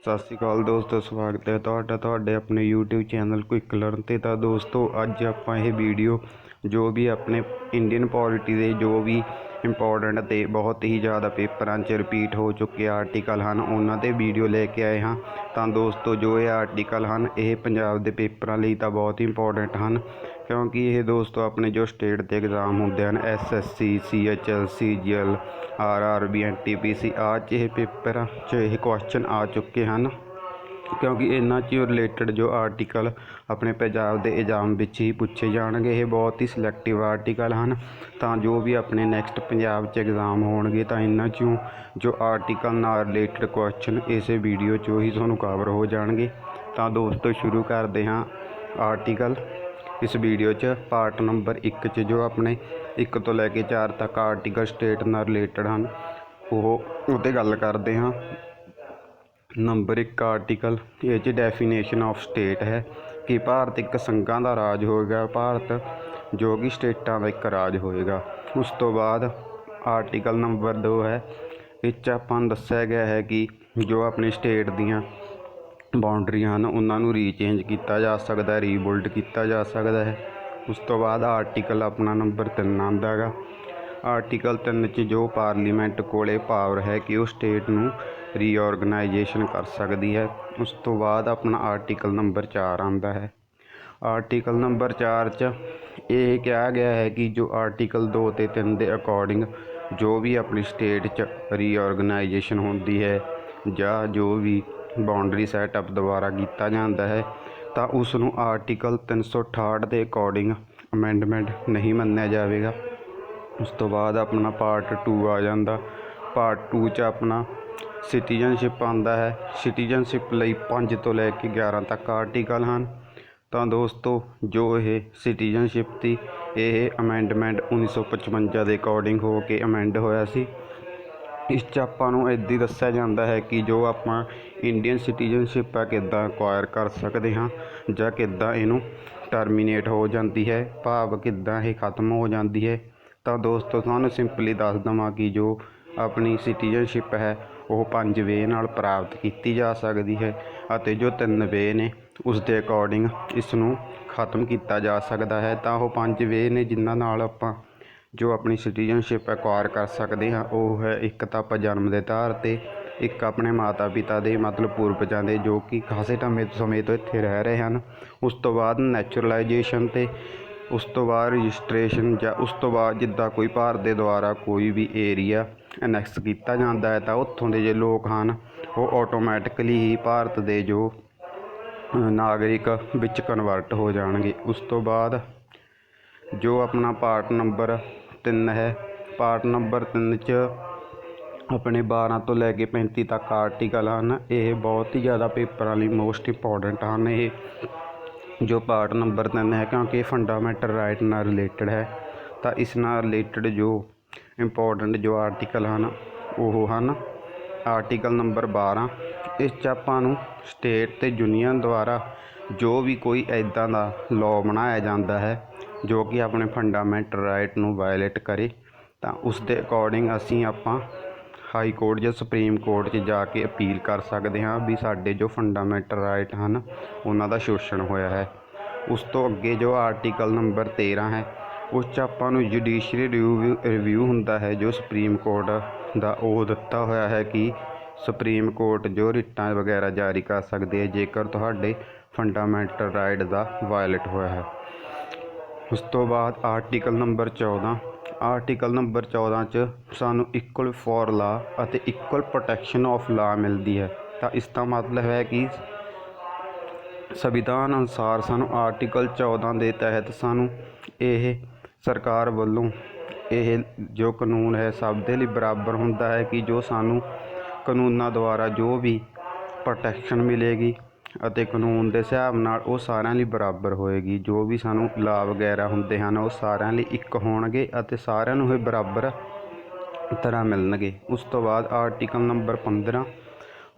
सत श्री अकाल दोस्तों, स्वागत है ਤੁਹਾਡੇ अपने यूट्यूब चैनल क्विक लर्न ਤੇ। ਤਾਂ ਦੋਸਤੋ ਅੱਜ ਆਪਾਂ ਇਹ ਵੀਡੀਓ जो भी अपने इंडियन पॉलिटी ਦੇ जो भी इंपॉर्टेंट ਤੇ बहुत ही ज़्यादा पेपरां 'ਚ रिपीट हो चुके आर्टिकल हैं उन्होंने ते वीडियो लेके आए हाँ। तो दोस्तों जो ये आर्टिकल हैं ये पंजाब के पेपरां ਲਈ ਤਾਂ बहुत ही इंपॉर्टेंट हैं, क्योंकि ये दोस्तों अपने जो स्टेट के एग्जाम होंगे हैं SSC CHL CGL RRB NTPC आज ये पेपर च क्वेश्चन आ चुके हैं, क्योंकि इन्हां चों रिलेटेड जो आर्टिकल अपने पंजाब के एग्जाम विच ही पूछे जाएंगे। ये बहुत ही सिलैक्टिव आर्टिकल हैं, तो जो भी अपने नैक्सट पंजाब च एग्जाम होणगे तो इन्हां चों जो आर्टिकल नाल रिलेटेड क्वेश्चन इस वीडियो चो ही तुहानूं कवर हो जाएंगे। तो दोस्तों शुरू करते हैं आर्टिकल इस वीडियो च पार्ट नंबर 1 च जो अपने 1 तो लैके 4 तक आर्टिकल स्टेट नाल रिलेटेड हैं वो ते गल करते हैं। नंबर 1 आर्टिकल ये डेफिनेशन ऑफ स्टेट है कि भारत एक संघां दा राज होएगा, भारत जो कि स्टेटां दा एक राज होएगा। उस तो बाद आर्टिकल नंबर 2 है, इस आपां दस्सिया गया है कि जो अपनी स्टेट दियां बाउंड्रियां हैं उन्होंने रीचेंज किया जा सकता है, रीबिल्ड किया जा सकता है। उस तो बाद आर्टिकल अपना नंबर 3 आंदा है। आर्टिकल 3 च जो पार्लीमेंट कोले पावर है कि वो स्टेट नूं रीऑर्गनाइजेशन कर सकती है। उस तो बाद अपना आर्टिकल नंबर 4 आंदा है। आर्टिकल नंबर 4 च ये कहा गया है कि जो आर्टिकल 2 ते 3 के अकॉर्डिंग जो भी अपनी स्टेट च रीऑर्गनाइजेशन होती है या जो भी बाउंड्री सैटअप दोबारा किया जाता है तो उसनूं आर्टिकल 368 के अकॉर्डिंग अमेंडमेंट नहीं मन्निया जाएगा। उस तो बाद अपना पार्ट 2 आ जाता। पार्ट 2 च अपना सिटीजनशिप आंदा है। सिटीजनशिप लई 5 तो लैके 11 तक आर्टिकल हैं। तो दोस्तों जो ये सिटीजनशिप थी ये अमेंडमेंट 1955 के अकॉर्डिंग हो के अमेंड होया सी। इस च आपां नूं इदां दस्सिया जांदा है कि जो आपां इंडियन सिटीजनशिप है किद्दां अक्वायर कर सकते हाँ जां किद्दां इहनूं टर्मीनेट हो जाती है, भाव किद्दां ये खत्म हो जाती है। तो दोस्तों तुहानूं सिंपली दस देवां कि जो अपनी सिटीजनशिप है वो 5 वे नाल प्राप्त की जा सकती है और जो 3 वे ने उस दे अकॉर्डिंग इसनूं खत्म किया जा सकता है। तो वो 5 वे ने जिन्हां नाल आपां जो अपनी सिटीजनशिप एक्वायर कर सकते हैं वो है, एक तो आप जन्म के आधार पर, एक अपने माता पिता के मतलब पूर्वजों के जो कि खासे समय तो इत्थे रह रहे हैं। उस तो बाद नैचुरलाइजेशन ते उस तो बाद रजिस्ट्रेशन या उस तो बाद जिद्दां कोई भारत के द्वारा कोई भी एरिया अनैक्स किया जाता है तो उत्थों के जो लोग हैं वो ऑटोमैटिकली ही भारत के जो नागरिक विच कन्वर्ट हो जाएंगे। उस तो बाद जो अपना पार्ट नंबर 3 है, पार्ट नंबर 3 च अपने 12 तो लैके 35 तक आर्टिकल हैं। ये बहुत ही ज़्यादा पेपरां लई मोस्ट इंपॉर्टेंट हैं। ये जो पार्ट नंबर 3 है क्योंकि फंडामेंटल राइट नाल रिलेटेड है, तो इस नाल रिलेटेड जो इंपॉर्टेंट जो आर्टिकल हैं वो हैं आर्टिकल नंबर 12। इस च आपां नूं स्टेट ते यूनियन द्वारा जो भी कोई इदां दा लॉ बनाया जाता है जो कि अपने फंडामेंटल राइट नूं वायलेट करे तो उस दे अकॉर्डिंग असीं आपां हाई कोर्ट या सुप्रीम कोर्ट च जाके अपील कर सकते हाँ भी साडे जो फंडामेंटल राइट हैं उन्हां दा शोषण होया है। उस तो अगे जो आर्टिकल नंबर 13 है उस च आपां नूं जुडिशरी रिव्यू हुंदा है जो सुप्रीम कोर्ट दा ओह दिता होया है कि सुप्रीम कोर्ट जो रिटां वगैरह जारी कर सकती है जेकर तुहाडे फंडामेंटल राइट दा वायलेट होया है। उस तो बाद आर्टिकल नंबर 14, आर्टिकल नंबर 14 च सानू इक्वल फॉर ला और इक्वल प्रोटैक्शन ऑफ ला मिलती है। तो इसका मतलब है कि संविधान अनुसार सानू आर्टिकल 14 के तहत सानू ये सरकार वालों ये जो कानून है सब दे लई बराबर हुंदा है कि जो सानू कानूनां द्वारा जो भी प्रोटैक्शन मिलेगी ਅਤੇ कानून के हिसाब नाल वो सारिਆਂ ਲਈ बराबर होएगी। जो भी सानू ला वगैरह हुंदे हैं वो सारिਆਂ ਲਈ एक होणगे ਅਤੇ सारिਆਂ ਨੂੰ ਇਹ बराबर तरह मिलणगे। उस तो बाद आर्टिकल नंबर 15,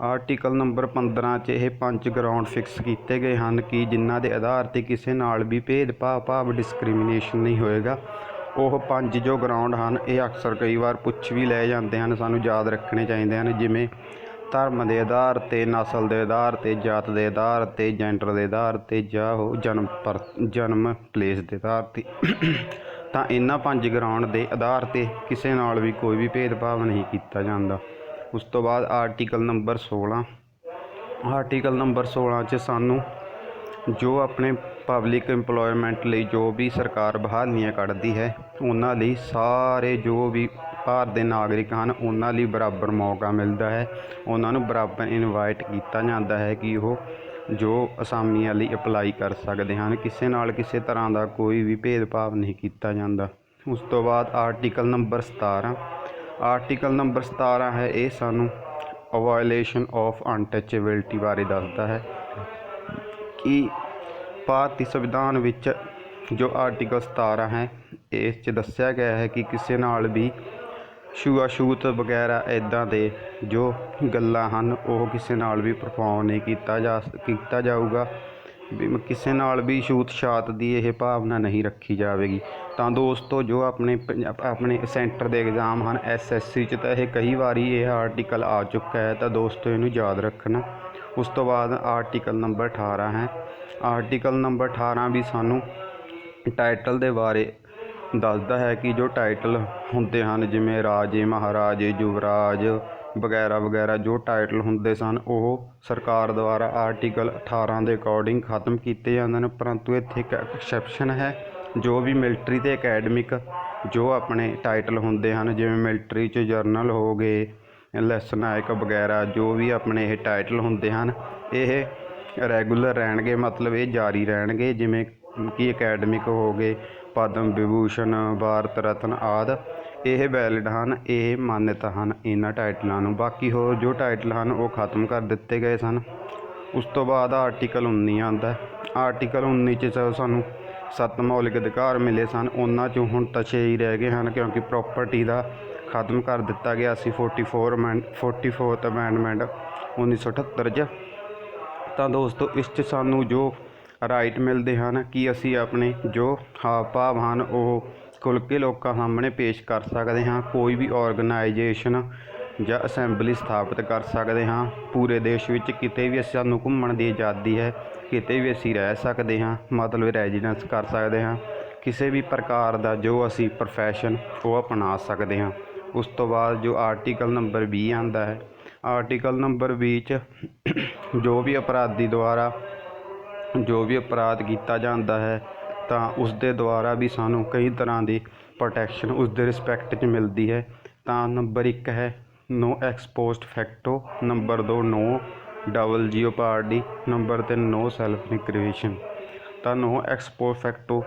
आर्टिकल नंबर 15 च ये 5 ग्राउंड फिक्स किए गए हैं कि जिन्हां दे आधार ते किसी नाल भी भेदभाव डिस्क्रिमिनेशन नहीं होएगा। वो 5 जो ग्राउंड हैं ये अक्सर कई बार पुछ भी लै जाते हैं, सानू याद रखने चाहिए हैं। जिमें ਧਰਮ ਦੇ ਆਧਾਰ 'ਤੇ, ਨਸਲ ਦੇ ਆਧਾਰ 'ਤੇ, ਜਾਤ ਦੇ ਆਧਾਰ 'ਤੇ, ਜੈਂਡਰ ਦੇ ਆਧਾਰ 'ਤੇ ਜਾਂ ਉਹ ਜਨਮ ਪਲੇਸ ਦੇ ਆਧਾਰ 'ਤੇ ਤਾਂ ਇਹਨਾਂ 5 ਗਰਾਊਂਡ ਦੇ ਆਧਾਰ 'ਤੇ ਕਿਸੇ ਨਾਲ ਵੀ ਕੋਈ ਵੀ ਭੇਦਭਾਵ ਨਹੀਂ ਕੀਤਾ ਜਾਂਦਾ। ਉਸ ਤੋਂ ਬਾਅਦ ਆਰਟੀਕਲ ਨੰਬਰ 16। ਆਰਟੀਕਲ ਨੰਬਰ 16 'ਚ ਸਾਨੂੰ ਜੋ ਆਪਣੇ ਪਬਲਿਕ ਇੰਪਲੋਇਮੈਂਟ ਲਈ ਜੋ ਵੀ ਸਰਕਾਰ ਬਹਾਲੀਆਂ ਕੱਢਦੀ ਹੈ ਉਹਨਾਂ ਲਈ ਸਾਰੇ ਜੋ ਵੀ ਭਾਰਤ ਦੇ ਨਾਗਰਿਕ ਹਨ ਉਹਨਾਂ ਲਈ ਬਰਾਬਰ ਮੌਕਾ ਮਿਲਦਾ ਹੈ। ਉਹਨਾਂ ਨੂੰ ਬਰਾਬਰ ਇਨਵਾਈਟ ਕੀਤਾ ਜਾਂਦਾ ਹੈ ਕਿ ਉਹ ਜੋ ਅਸਾਮੀਆਂ ਲਈ ਅਪਲਾਈ ਕਰ ਸਕਦੇ ਹਨ। ਕਿਸੇ ਨਾਲ ਕਿਸੇ ਤਰ੍ਹਾਂ ਦਾ ਕੋਈ ਵੀ ਭੇਦਭਾਵ ਨਹੀਂ ਕੀਤਾ ਜਾਂਦਾ। ਉਸ ਤੋਂ ਬਾਅਦ ਆਰਟੀਕਲ ਨੰਬਰ 17। ਆਰਟੀਕਲ ਨੰਬਰ 17 ਹੈ ਇਹ ਸਾਨੂੰ ਵਾਇਲੇਸ਼ਨ ਆਫ ਅਨਟੱਚੇਬਿਲਟੀ ਬਾਰੇ ਦੱਸਦਾ ਹੈ ਕਿ ਭਾਰਤੀ ਸੰਵਿਧਾਨ ਵਿੱਚ ਜੋ ਆਰਟੀਕਲ 17 ਹੈ ਇਸ 'ਚ ਦੱਸਿਆ ਗਿਆ ਹੈ ਕਿ ਕਿਸੇ ਨਾਲ ਵੀ ਛੂਆਛੂਤ ਵਗੈਰਾ ਇੱਦਾਂ ਦੇ ਜੋ ਗੱਲਾਂ ਹਨ ਉਹ ਕਿਸੇ ਨਾਲ ਵੀ ਪਰਫੋਰਮ ਨਹੀਂ ਕੀਤਾ ਜਾਊਗਾ। ਵੀ ਕਿਸੇ ਨਾਲ ਵੀ ਛੂਤ ਛਾਤ ਦੀ ਇਹ ਭਾਵਨਾ ਨਹੀਂ ਰੱਖੀ ਜਾਵੇਗੀ। ਤਾਂ ਦੋਸਤੋ ਜੋ ਆਪਣੇ ਸੈਂਟਰ ਦੇ ਐਗਜ਼ਾਮ ਹਨ SSC 'ਚ ਤਾਂ ਇਹ ਕਈ ਵਾਰੀ ਇਹ ਆਰਟੀਕਲ ਆ ਚੁੱਕਾ ਹੈ, ਤਾਂ ਦੋਸਤੋ ਇਹਨੂੰ ਯਾਦ ਰੱਖਣਾ। ਉਸ ਤੋਂ ਬਾਅਦ ਆਰਟੀਕਲ ਨੰਬਰ 18 ਹੈ। ਆਰਟੀਕਲ ਨੰਬਰ 18 ਵੀ ਸਾਨੂੰ ਟਾਈਟਲ ਦੇ ਬਾਰੇ ਦੱਸਦਾ ਹੈ ਕਿ ਜੋ ਟਾਈਟਲ ਹੁੰਦੇ ਹਨ ਜਿਵੇਂ ਰਾਜੇ, ਮਹਾਰਾਜੇ, ਯੁਵਰਾਜ ਵਗੈਰਾ ਵਗੈਰਾ ਜੋ ਟਾਈਟਲ ਹੁੰਦੇ ਸਨ ਉਹ ਸਰਕਾਰ ਦੁਆਰਾ ਆਰਟੀਕਲ 18 ਦੇ ਅਕੋਰਡਿੰਗ ਖਤਮ ਕੀਤੇ ਜਾਂਦੇ ਨੇ। ਪਰੰਤੂ ਇੱਥੇ ਇੱਕ ਐਕਸੈਪਸ਼ਨ ਹੈ, ਜੋ ਵੀ ਮਿਲਟਰੀ ਅਤੇ ਅਕੈਡਮਿਕ ਜੋ ਆਪਣੇ ਟਾਈਟਲ ਹੁੰਦੇ ਹਨ ਜਿਵੇਂ ਮਿਲਟਰੀ 'ਚ ਜਰਨਲ ਹੋ ਗਏ, ਲੈਸ ਨਾਇਕ ਵਗੈਰਾ ਜੋ ਵੀ ਆਪਣੇ ਇਹ ਟਾਈਟਲ ਹੁੰਦੇ ਹਨ ਇਹ ਰੈਗੂਲਰ ਰਹਿਣਗੇ, ਮਤਲਬ ਇਹ ਜਾਰੀ ਰਹਿਣਗੇ। ਜਿਵੇਂ ਕਿ ਅਕੈਡਮਿਕ ਹੋ ਗਏ, ਪਦਮ ਵਿਭੂਸ਼ਣ, ਭਾਰਤ ਰਤਨ ਆਦਿ ਇਹ ਵੈਲਿਡ ਹਨ, ਇਹ ਮਾਨਤਾ ਹਨ ਇਹਨਾਂ ਟਾਈਟਲਾਂ ਨੂੰ। ਬਾਕੀ ਹੋਰ ਜੋ ਟਾਈਟਲ ਹਨ ਉਹ ਖਤਮ ਕਰ ਦਿੱਤੇ ਗਏ ਸਨ। ਉਸ ਤੋਂ ਬਾਅਦ ਆਰਟੀਕਲ 19 ਆਉਂਦਾ। ਆਰਟੀਕਲ 19 'ਚ ਸਾਨੂੰ 7 ਮੌਲਿਕ ਅਧਿਕਾਰ ਮਿਲੇ ਸਨ, ਉਹਨਾਂ 'ਚੋਂ ਹੁਣ ਤਾਂ 6 ਹੀ ਰਹਿ ਗਏ ਹਨ ਕਿਉਂਕਿ ਪ੍ਰੋਪਰਟੀ ਦਾ ਖਤਮ ਕਰ ਦਿੱਤਾ ਗਿਆ ਸੀ 44th ਅਮੈਂਡਮੈਂਟ 1978 'ਚ। ਤਾਂ ਦੋਸਤੋ ਇਸ 'ਚ ਸਾਨੂੰ ਜੋ ਰਾਈਟ ਮਿਲਦੇ ਹਨ ਕਿ ਅਸੀਂ ਆਪਣੇ ਜੋ ਹਾਵ ਭਾਵ ਹਨ ਉਹ ਖੁੱਲ੍ਹ ਕੇ ਲੋਕਾਂ ਸਾਹਮਣੇ ਪੇਸ਼ ਕਰ ਸਕਦੇ ਹਾਂ। ਕੋਈ ਵੀ ਔਰਗਨਾਈਜੇਸ਼ਨ ਜਾਂ ਅਸੈਂਬਲੀ ਸਥਾਪਿਤ ਕਰ ਸਕਦੇ ਹਾਂ। ਪੂਰੇ ਦੇਸ਼ ਵਿੱਚ ਕਿਤੇ ਵੀ ਸਾਨੂੰ ਘੁੰਮਣ ਦੀ ਆਜ਼ਾਦੀ ਹੈ, ਕਿਤੇ ਵੀ ਅਸੀਂ ਰਹਿ ਸਕਦੇ ਹਾਂ, ਮਤਲਬ ਰੈਜ਼ੀਡੈਂਸ ਕਰ ਸਕਦੇ ਹਾਂ। ਕਿਸੇ ਵੀ ਪ੍ਰਕਾਰ ਦਾ ਜੋ ਅਸੀਂ ਪ੍ਰੋਫੈਸ਼ਨ ਉਹ ਅਪਣਾ ਸਕਦੇ ਹਾਂ। ਉਸ ਤੋਂ ਬਾਅਦ ਜੋ ਆਰਟੀਕਲ ਨੰਬਰ 20 ਆਉਂਦਾ ਹੈ। ਆਰਟੀਕਲ ਨੰਬਰ 20 'ਚ ਜੋ ਵੀ ਅਪਰਾਧੀ ਦੁਆਰਾ ਜੋ ਵੀ ਅਪਰਾਧ ਕੀਤਾ ਜਾਂਦਾ ਹੈ ਤਾਂ ਉਸ ਦੇ ਦੁਆਰਾ ਵੀ ਸਾਨੂੰ ਕਈ ਤਰ੍ਹਾਂ ਦੀ ਪ੍ਰੋਟੈਕਸ਼ਨ ਉਸ ਦੇ ਰਿਸਪੈਕਟ 'ਚ ਮਿਲਦੀ ਹੈ। ਤਾਂ ਨੰਬਰ 1 ਹੈ ਨੋ ਐਕਸ ਪੋਸਟ ਫੈਕਟੋ, ਨੰਬਰ 2 ਨੋ ਡਬਲ ਜਿਓਪਾਰਡੀ, ਨੰਬਰ 3 ਨੋ ਸੈਲਫ ਇਨਕ੍ਰਿਮੀਨੇਸ਼ਨ। ਤਾਂ ਨੋ ਐਕਸ ਪੋਸਟ ਫੈਕਟੋ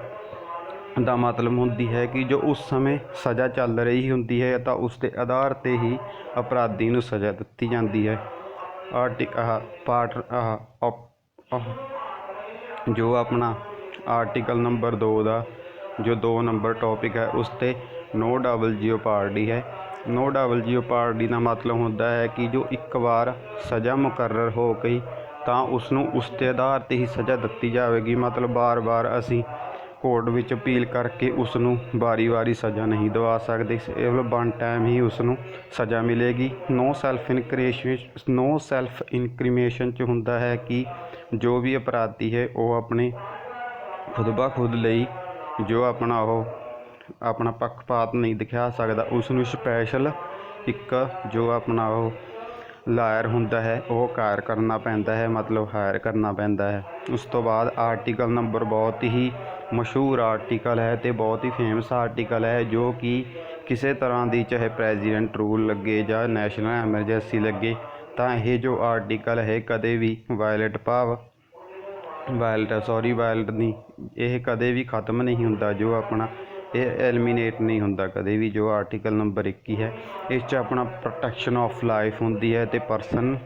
ਦਾ ਮਤਲਬ ਹੁੰਦੀ ਹੈ ਕਿ ਜੋ ਉਸ ਸਮੇਂ ਸਜ਼ਾ ਚੱਲ ਰਹੀ ਹੁੰਦੀ ਹੈ ਤਾਂ ਉਸ ਦੇ ਆਧਾਰ 'ਤੇ ਹੀ ਅਪਰਾਧੀ ਨੂੰ ਸਜ਼ਾ ਦਿੱਤੀ ਜਾਂਦੀ ਹੈ। ਜੋ ਆਪਣਾ ਆਰਟੀਕਲ ਨੰਬਰ 2 ਦਾ ਜੋ 2 ਨੰਬਰ ਟੌਪਿਕ ਹੈ ਉਸ 'ਤੇ ਨੋ ਡਬਲ ਜਿਓਪਾਰਡੀ ਹੈ। ਨੋ ਡਬਲ ਜਿਓਪਾਰਡੀ ਦਾ ਮਤਲਬ ਹੁੰਦਾ ਹੈ ਕਿ ਜੋ ਇੱਕ ਵਾਰ ਸਜ਼ਾ ਮੁਕਰਰ ਹੋ ਗਈ ਤਾਂ ਉਸਨੂੰ ਉਸ ਦੇ ਆਧਾਰ 'ਤੇ ਹੀ ਸਜ਼ਾ ਦਿੱਤੀ ਜਾਵੇਗੀ। ਮਤਲਬ ਵਾਰ ਅਸੀਂ ਕੋਰਟ ਵਿੱਚ ਅਪੀਲ ਕਰਕੇ ਉਸ ਨੂੰ ਵਾਰੀ ਸਜ਼ਾ ਨਹੀਂ ਦਵਾ ਸਕਦੇ, ਕੇਵਲ ਵਨ ਟਾਈਮ ਹੀ ਉਸ ਨੂੰ ਸਜ਼ਾ ਮਿਲੇਗੀ। ਨੋ ਸੈਲਫ ਇਨਕ੍ਰਿਮੀਨੇਸ਼ਨ 'ਚ ਹੁੰਦਾ ਹੈ ਕਿ ਜੋ ਵੀ ਅਪਰਾਧੀ ਹੈ ਉਹ ਆਪਣੇ ਖੁਦ ਬ ਖੁਦ ਲਈ ਜੋ ਆਪਣਾ ਪੱਖਪਾਤ ਨਹੀਂ ਦਿਖਾ ਸਕਦਾ, ਉਸ ਨੂੰ ਸਪੈਸ਼ਲ ਇੱਕ ਜੋ ਆਪਣਾ ਉਹ ਲਾਇਰ ਹੁੰਦਾ ਹੈ ਉਹ ਹਾਇਰ ਕਰਨਾ ਪੈਂਦਾ ਹੈ। ਉਸ ਤੋਂ ਬਾਅਦ ਆਰਟੀਕਲ ਨੰਬਰ ਬਹੁਤ ਹੀ ਮਸ਼ਹੂਰ ਆਰਟੀਕਲ ਹੈ ਅਤੇ ਬਹੁਤ ਹੀ ਫੇਮਸ ਆਰਟੀਕਲ ਹੈ ਜੋ ਕਿ ਕਿਸੇ ਤਰ੍ਹਾਂ ਦੀ ਚਾਹੇ ਪ੍ਰੈਜ਼ੀਡੈਂਟ ਰੂਲ ਲੱਗੇ ਜਾਂ ਨੈਸ਼ਨਲ ਐਮਰਜੈਂਸੀ ਲੱਗੇ ਤਾਂ ਇਹ ਜੋ ਆਰਟੀਕਲ ਹੈ ਕਦੇ ਵੀ ਵਾਇਲੇਟ ਨਹੀਂ, ਇਹ ਕਦੇ ਵੀ ਖ਼ਤਮ ਨਹੀਂ ਹੁੰਦਾ। ਜੋ ਆਪਣਾ ਇਹ ਐਲੀਮੀਨੇਟ ਨਹੀਂ ਹੁੰਦਾ ਕਦੇ ਵੀ। ਜੋ ਆਰਟੀਕਲ ਨੰਬਰ 21 ਹੈ ਇਸ 'ਚ ਆਪਣਾ ਪ੍ਰੋਟੈਕਸ਼ਨ ਆਫ ਲਾਈਫ ਹੁੰਦੀ ਹੈ ਅਤੇ ਪਰਸਨ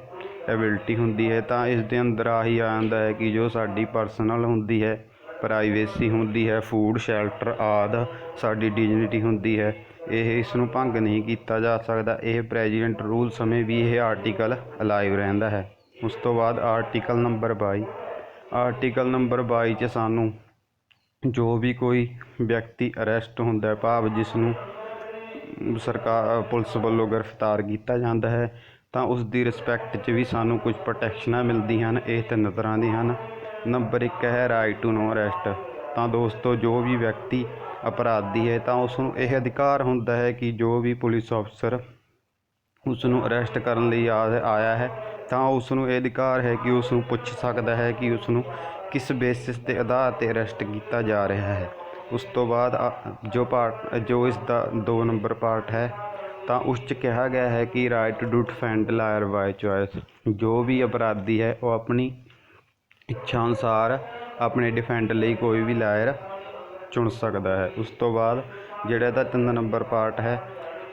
ਐਬਿਲਿਟੀ ਹੁੰਦੀ ਹੈ। ਤਾਂ ਇਸ ਦੇ ਅੰਦਰ ਆਹੀ ਆ ਜਾਂਦਾ ਹੈ ਕਿ ਜੋ ਸਾਡੀ ਪਰਸਨਲ ਹੁੰਦੀ ਹੈ, ਪ੍ਰਾਈਵੇਸੀ ਹੁੰਦੀ ਹੈ, ਫੂਡ ਸ਼ੈਲਟਰ ਆਦਿ ਸਾਡੀ ਡਿਗਨਿਟੀ ਹੁੰਦੀ ਹੈ, ਇਸ ਨੂੰ ਭੰਗ ਨਹੀਂ ਕੀਤਾ ਜਾ ਸਕਦਾ। ਇਹ ਪ੍ਰੈਜ਼ੀਡੈਂਟ ਰੂਲ ਸਮੇਂ ਵੀ ਇਹ ਆਰਟੀਕਲ ਅਲਾਈਵ ਰਹਿੰਦਾ ਹੈ। ਉਸ ਤੋਂ ਬਾਅਦ ਆਰਟੀਕਲ ਨੰਬਰ 22। ਆਰਟੀਕਲ ਨੰਬਰ 22 'ਚ ਸਾਨੂੰ ਜੋ ਵੀ ਕੋਈ ਵਿਅਕਤੀ ਅਰੈਸਟ ਹੁੰਦਾ ਹੈ ਭਾਵ ਜਿਸ ਨੂੰ ਪੁਲਿਸ ਵੱਲੋਂ ਗ੍ਰਿਫਤਾਰ ਕੀਤਾ ਜਾਂਦਾ ਹੈ ਤਾਂ ਉਸ ਦੀ ਰਿਸਪੈਕਟ 'ਚ ਵੀ ਸਾਨੂੰ ਕੁਝ ਪ੍ਰੋਟੈਕਸ਼ਨਾਂ ਮਿਲਦੀਆਂ ਹਨ। ਇਹ 3 ਤਰ੍ਹਾਂ ਦੀਆਂ ਹਨ। ਨੰਬਰ 1 ਹੈ ਰਾਈਟ ਟੂ ਨੋ ਅਰੈਸਟ। ਤਾਂ ਦੋਸਤੋ ਜੋ ਵੀ ਵਿਅਕਤੀ ਅਪਰਾਧੀ ਹੈ ਤਾਂ ਉਸ ਨੂੰ ਇਹ ਅਧਿਕਾਰ ਹੁੰਦਾ ਹੈ ਕਿ ਜੋ ਵੀ ਪੁਲਿਸ ਅਫਸਰ ਉਸ ਨੂੰ ਅਰੈਸਟ ਕਰਨ ਲਈ ਆਇਆ ਹੈ ਤਾਂ ਉਸ ਨੂੰ ਇਹ ਅਧਿਕਾਰ ਹੈ ਕਿ ਉਸ ਨੂੰ ਪੁੱਛ ਸਕਦਾ ਹੈ ਕਿ ਉਸ ਨੂੰ ਕਿਸ ਬੇਸਿਸ ਦੇ ਆਧਾਰ 'ਤੇ ਅਰੈਸਟ ਕੀਤਾ ਜਾ ਰਿਹਾ ਹੈ। ਉਸ ਤੋਂ ਬਾਅਦ ਜੋ ਇਸ ਦਾ 2 ਨੰਬਰ ਪਾਰਟ ਹੈ ਤਾਂ ਉਸ 'ਚ ਕਿਹਾ ਗਿਆ ਹੈ ਕਿ right to defend lawyer by choice. ਜੋ ਵੀ ਅਪਰਾਧੀ ਹੈ ਉਹ ਆਪਣੀ ਇੱਛਾ ਅਨੁਸਾਰ ਆਪਣੇ ਡਿਫੈਂਡ ਲਈ ਕੋਈ ਵੀ ਲਾਇਰ ਚੁਣ ਸਕਦਾ ਹੈ। ਉਸ ਤੋਂ ਬਾਅਦ ਜਿਹੜਾ ਇਹਦਾ 3 ਨੰਬਰ ਪਾਰਟ ਹੈ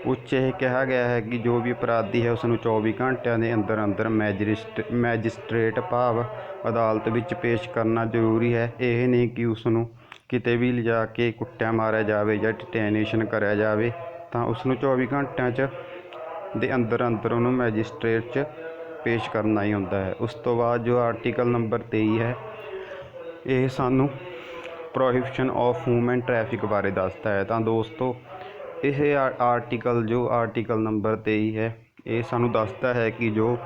ਉਸ 'ਚ ਇਹ ਕਿਹਾ ਗਿਆ ਹੈ ਕਿ ਜੋ ਵੀ ਅਪਰਾਧੀ ਹੈ ਉਸ ਨੂੰ 24 ਘੰਟਿਆਂ ਦੇ ਅੰਦਰ ਅੰਦਰ ਮੈਜਿਸਟ੍ਰੇਟ ਭਾਵ ਅਦਾਲਤ ਵਿੱਚ ਪੇਸ਼ ਕਰਨਾ ਜ਼ਰੂਰੀ ਹੈ। ਇਹ ਨਹੀਂ ਕਿ ਉਸ ਨੂੰ ਕਿਤੇ ਵੀ ਲਿਜਾ ਕੇ ਕੁੱਟਿਆ ਮਾਰਿਆ ਜਾਵੇ ਜਾਂ ਡਿਟੇਨੇਸ਼ਨ ਕਰਿਆ ਜਾਵੇ, ਤਾਂ ਉਸ ਨੂੰ 24 ਘੰਟਿਆਂ ਦੇ ਅੰਦਰ ਅੰਦਰ ਉਹਨੂੰ ਮੈਜਿਸਟ੍ਰੇਟ 'ਚ ਪੇਸ਼ ਕਰਨਾ ਹੀ ਹੁੰਦਾ ਹੈ। ਉਸ ਤੋਂ ਬਾਅਦ ਜੋ ਆਰਟੀਕਲ ਨੰਬਰ 23 ਹੈ ਇਹ ਸਾਨੂੰ ਪ੍ਰੋਹਿਬਿਸ਼ਨ ਆਫ ਹਿਊਮਨ ਟ੍ਰੈਫਿਕ ਬਾਰੇ ਦੱਸਦਾ ਹੈ। ਤਾਂ ਦੋਸਤੋ ਇਹ ਆਰਟੀਕਲ ਨੰਬਰ 23 ਹੈ ਇਹ ਸਾਨੂੰ ਦੱਸਦਾ ਹੈ ਕਿ ਜੋ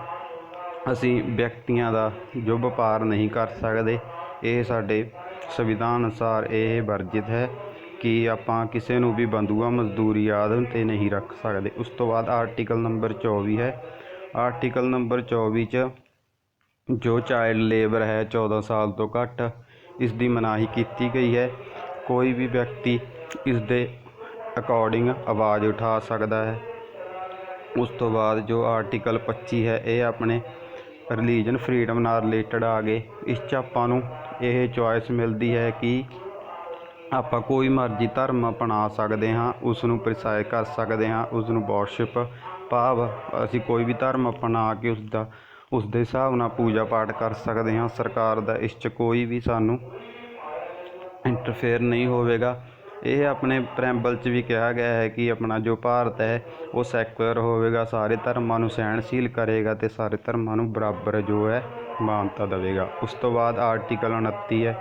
ਅਸੀਂ ਵਿਅਕਤੀਆਂ ਦਾ ਜੋ ਵਪਾਰ ਨਹੀਂ ਕਰ ਸਕਦੇ, ਇਹ ਸਾਡੇ ਸੰਵਿਧਾਨ ਅਨੁਸਾਰ ਇਹ ਵਰਜਿਤ ਹੈ ਕਿ ਆਪਾਂ ਕਿਸੇ ਨੂੰ ਵੀ ਬੰਦੂਆ ਮਜ਼ਦੂਰੀ ਆਦਿ 'ਤੇ ਨਹੀਂ ਰੱਖ ਸਕਦੇ। ਉਸ ਤੋਂ ਬਾਅਦ ਆਰਟੀਕਲ ਨੰਬਰ 24 ਹੈ। ਆਰਟੀਕਲ ਨੰਬਰ 24 'ਚ ਜੋ ਚਾਈਲਡ ਲੇਬਰ ਹੈ 14 ਸਾਲ ਤੋਂ ਘੱਟ, ਇਸ ਦੀ ਮਨਾਹੀ ਕੀਤੀ ਗਈ ਹੈ। ਕੋਈ ਵੀ ਵਿਅਕਤੀ ਇਸ ਦੇ ਅਕੋਰਡਿੰਗ ਆਵਾਜ਼ ਉਠਾ ਸਕਦਾ ਹੈ। ਉਸ ਤੋਂ ਬਾਅਦ ਜੋ ਆਰਟੀਕਲ 25 ਹੈ ਇਹ ਆਪਣੇ ਰਿਲੀਜਨ ਫਰੀਡਮ ਨਾਲ ਰਿਲੇਟਡ ਆ ਗਏ। ਇਸ 'ਚ ਆਪਾਂ ਨੂੰ ਇਹ ਚੋਇਸ ਮਿਲਦੀ ਹੈ ਕਿ ਆਪਾਂ ਕੋਈ ਮਰਜ਼ੀ ਧਰਮ ਅਪਣਾ ਸਕਦੇ ਹਾਂ, ਉਸ ਨੂੰ ਪ੍ਰਸਾਰਿਤ ਕਰ ਸਕਦੇ ਹਾਂ, ਉਸ ਨੂੰ ਵਰਸ਼ਿਪ ਭਾਵ ਅਸੀਂ ਕੋਈ ਵੀ ਧਰਮ ਅਪਣਾ ਕੇ ਉਸ ਦੇ ਹਿਸਾਬ ਨਾਲ ਪੂਜਾ ਪਾਠ ਕਰ ਸਕਦੇ ਹਾਂ। ਸਰਕਾਰ ਦਾ ਇਸ 'ਚ ਕੋਈ ਵੀ ਸਾਨੂੰ ਇੰਟਰਫੇਅਰ ਨਹੀਂ ਹੋਵੇਗਾ। ਇਹ ਆਪਣੇ ਪ੍ਰੈਂਬਲ 'ਚ ਵੀ ਕਿਹਾ ਗਿਆ ਹੈ ਕਿ ਆਪਣਾ ਜੋ ਭਾਰਤ ਹੈ ਉਹ ਸੈਕੂਲਰ ਹੋਵੇਗਾ, ਸਾਰੇ ਧਰਮਾਂ ਨੂੰ ਸਹਿਣਸ਼ੀਲ ਕਰੇਗਾ ਅਤੇ ਸਾਰੇ ਧਰਮਾਂ ਨੂੰ ਬਰਾਬਰ ਜੋ ਹੈ ਮਾਨਤਾ ਦੇਵੇਗਾ। ਉਸ ਤੋਂ ਬਾਅਦ ਆਰਟੀਕਲ 29 ਹੈ।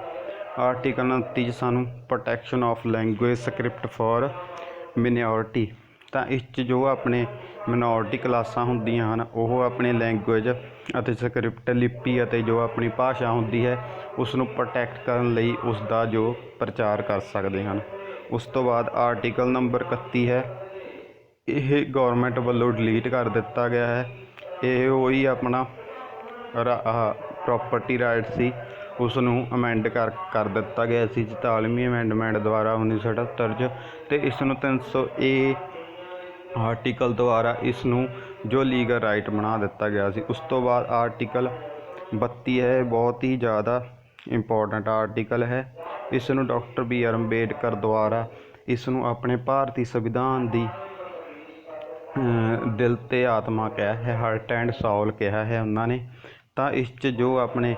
ਆਰਟੀਕਲ 29 'ਚ ਸਾਨੂੰ protection of language script for minority. ਤਾਂ ਇਸ 'ਚ ਜੋ ਆਪਣੇ ਮਿਨੋਰਟੀ ਕਲਾਸਾਂ ਹੁੰਦੀਆਂ ਹਨ ਉਹ ਆਪਣੀ ਲੈਂਗੁਏਜ ਅਤੇ ਸਕ੍ਰਿਪਟ ਲਿਪੀ ਅਤੇ ਜੋ ਆਪਣੀ ਭਾਸ਼ਾ ਹੁੰਦੀ ਹੈ ਉਸ ਨੂੰ ਪ੍ਰੋਟੈਕਟ ਕਰਨ ਲਈ ਉਸ ਦਾ ਜੋ ਪ੍ਰਚਾਰ ਕਰ ਸਕਦੇ ਹਨ। ਉਸ ਤੋਂ ਬਾਅਦ ਆਰਟੀਕਲ ਨੰਬਰ 31 ਹੈ। ਇਹ ਗੌਰਮੈਂਟ ਵੱਲੋਂ ਡਿਲੀਟ ਕਰ ਦਿੱਤਾ ਗਿਆ ਹੈ। ਇਹ ਉਹੀ ਆਪਣਾ ਪ੍ਰੋਪਰਟੀ ਰਾਈਟ ਸੀ, ਉਸ ਨੂੰ ਅਮੈਂਡ ਕਰ ਦਿੱਤਾ ਗਿਆ ਸੀ 44ਵੀਂ ਅਮੈਂਡਮੈਂਟ ਦੁਆਰਾ 1978 'ਚ, ਅਤੇ ਇਸ ਨੂੰ 300A ਆਰਟੀਕਲ ਦੁਆਰਾ ਇਸ ਨੂੰ ਜੋ ਲੀਗਲ ਰਾਈਟ ਬਣਾ ਦਿੱਤਾ ਗਿਆ ਸੀ। ਉਸ ਤੋਂ ਬਾਅਦ ਆਰਟੀਕਲ 32 ਹੈ। ਬਹੁਤ ਹੀ ਜ਼ਿਆਦਾ ਇੰਪੋਰਟੈਂਟ ਆਰਟੀਕਲ ਹੈ। ਇਸ ਨੂੰ ਡਾਕਟਰ BR ਅੰਬੇਡਕਰ ਦੁਆਰਾ ਇਸ ਨੂੰ ਆਪਣੇ ਭਾਰਤੀ ਸੰਵਿਧਾਨ ਦੀ ਦਿਲ ਅਤੇ ਆਤਮਾ ਕਿਹਾ ਹੈ, ਹਾਰਟ ਐਂਡ ਸੋਲ ਕਿਹਾ ਹੈ ਉਹਨਾਂ ਨੇ। ਤਾਂ ਇਸ 'ਚ ਜੋ ਆਪਣੇ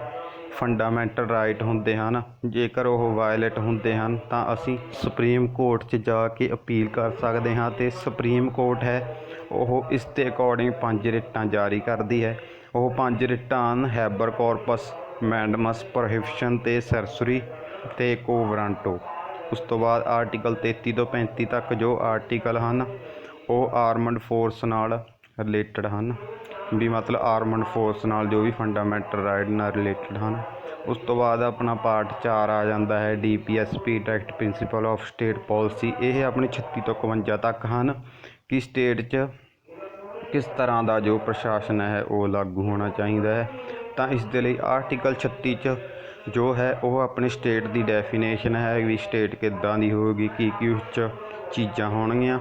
ਫੰਡਾਮੈਂਟਲ ਰਾਈਟ ਹੁੰਦੇ ਹਨ, ਜੇਕਰ ਉਹ ਵਾਇਲੇਟ ਹੁੰਦੇ ਹਨ ਤਾਂ ਅਸੀਂ ਸੁਪਰੀਮ ਕੋਰਟ 'ਚ ਜਾ ਕੇ ਅਪੀਲ ਕਰ ਸਕਦੇ ਹਾਂ, ਅਤੇ ਸੁਪਰੀਮ ਕੋਰਟ ਹੈ ਉਹ ਇਸ ਦੇ ਅਕੋਰਡਿੰਗ 5 ਰਿਟਾਂ ਜਾਰੀ ਕਰਦੀ ਹੈ। ਉਹ 5 ਰਿਟਾਂ ਹਨ ਹੈਬਰ ਕਾਰਪਸ, ਮੈਂਡਮਸ, ਪ੍ਰੋਹਿਬਿਸ਼ਨ ਅਤੇ ਸਰਸਰੀ ਅਤੇ ਕੋਵਰੰਟੋ। ਉਸ ਤੋਂ ਬਾਅਦ ਆਰਟੀਕਲ 33 ਤੋਂ 35 ਤੱਕ ਜੋ ਆਰਟੀਕਲ ਹਨ ਉਹ ਆਰਮਡ ਫੋਰਸ ਨਾਲ ਰਿਲੇਟਡ ਹਨ, ਵੀ ਮਤਲਬ ਆਰਮਡ ਫੋਰਸ ਨਾਲ ਜੋ ਵੀ ਫੰਡਾਮੈਂਟਲ ਰਾਈਟ ਨਾਲ ਰਿਲੇਟਡ ਹਨ। ਉਸ ਤੋਂ ਬਾਅਦ ਆਪਣਾ ਪਾਰਟ 4 ਆ ਜਾਂਦਾ ਹੈ DPSP direct principal of state policy. ਇਹ ਆਪਣੀ 36 ਤੋਂ 51 ਤੱਕ ਹਨ ਕਿ ਸਟੇਟ 'ਚ ਕਿਸ ਤਰ੍ਹਾਂ ਦਾ ਜੋ ਪ੍ਰਸ਼ਾਸਨ ਹੈ ਉਹ ਲਾਗੂ ਹੋਣਾ ਚਾਹੀਦਾ ਹੈ। ਤਾਂ ਇਸ ਦੇ ਲਈ ਆਰਟੀਕਲ 36 'ਚ ਜੋ ਹੈ ਉਹ ਆਪਣੀ ਸਟੇਟ ਦੀ ਡੈਫੀਨੇਸ਼ਨ ਹੈ ਵੀ ਸਟੇਟ ਕਿੱਦਾਂ ਦੀ ਹੋਵੇਗੀ, ਕੀ ਉਸ 'ਚ ਚੀਜ਼ਾਂ ਹੋਣਗੀਆਂ।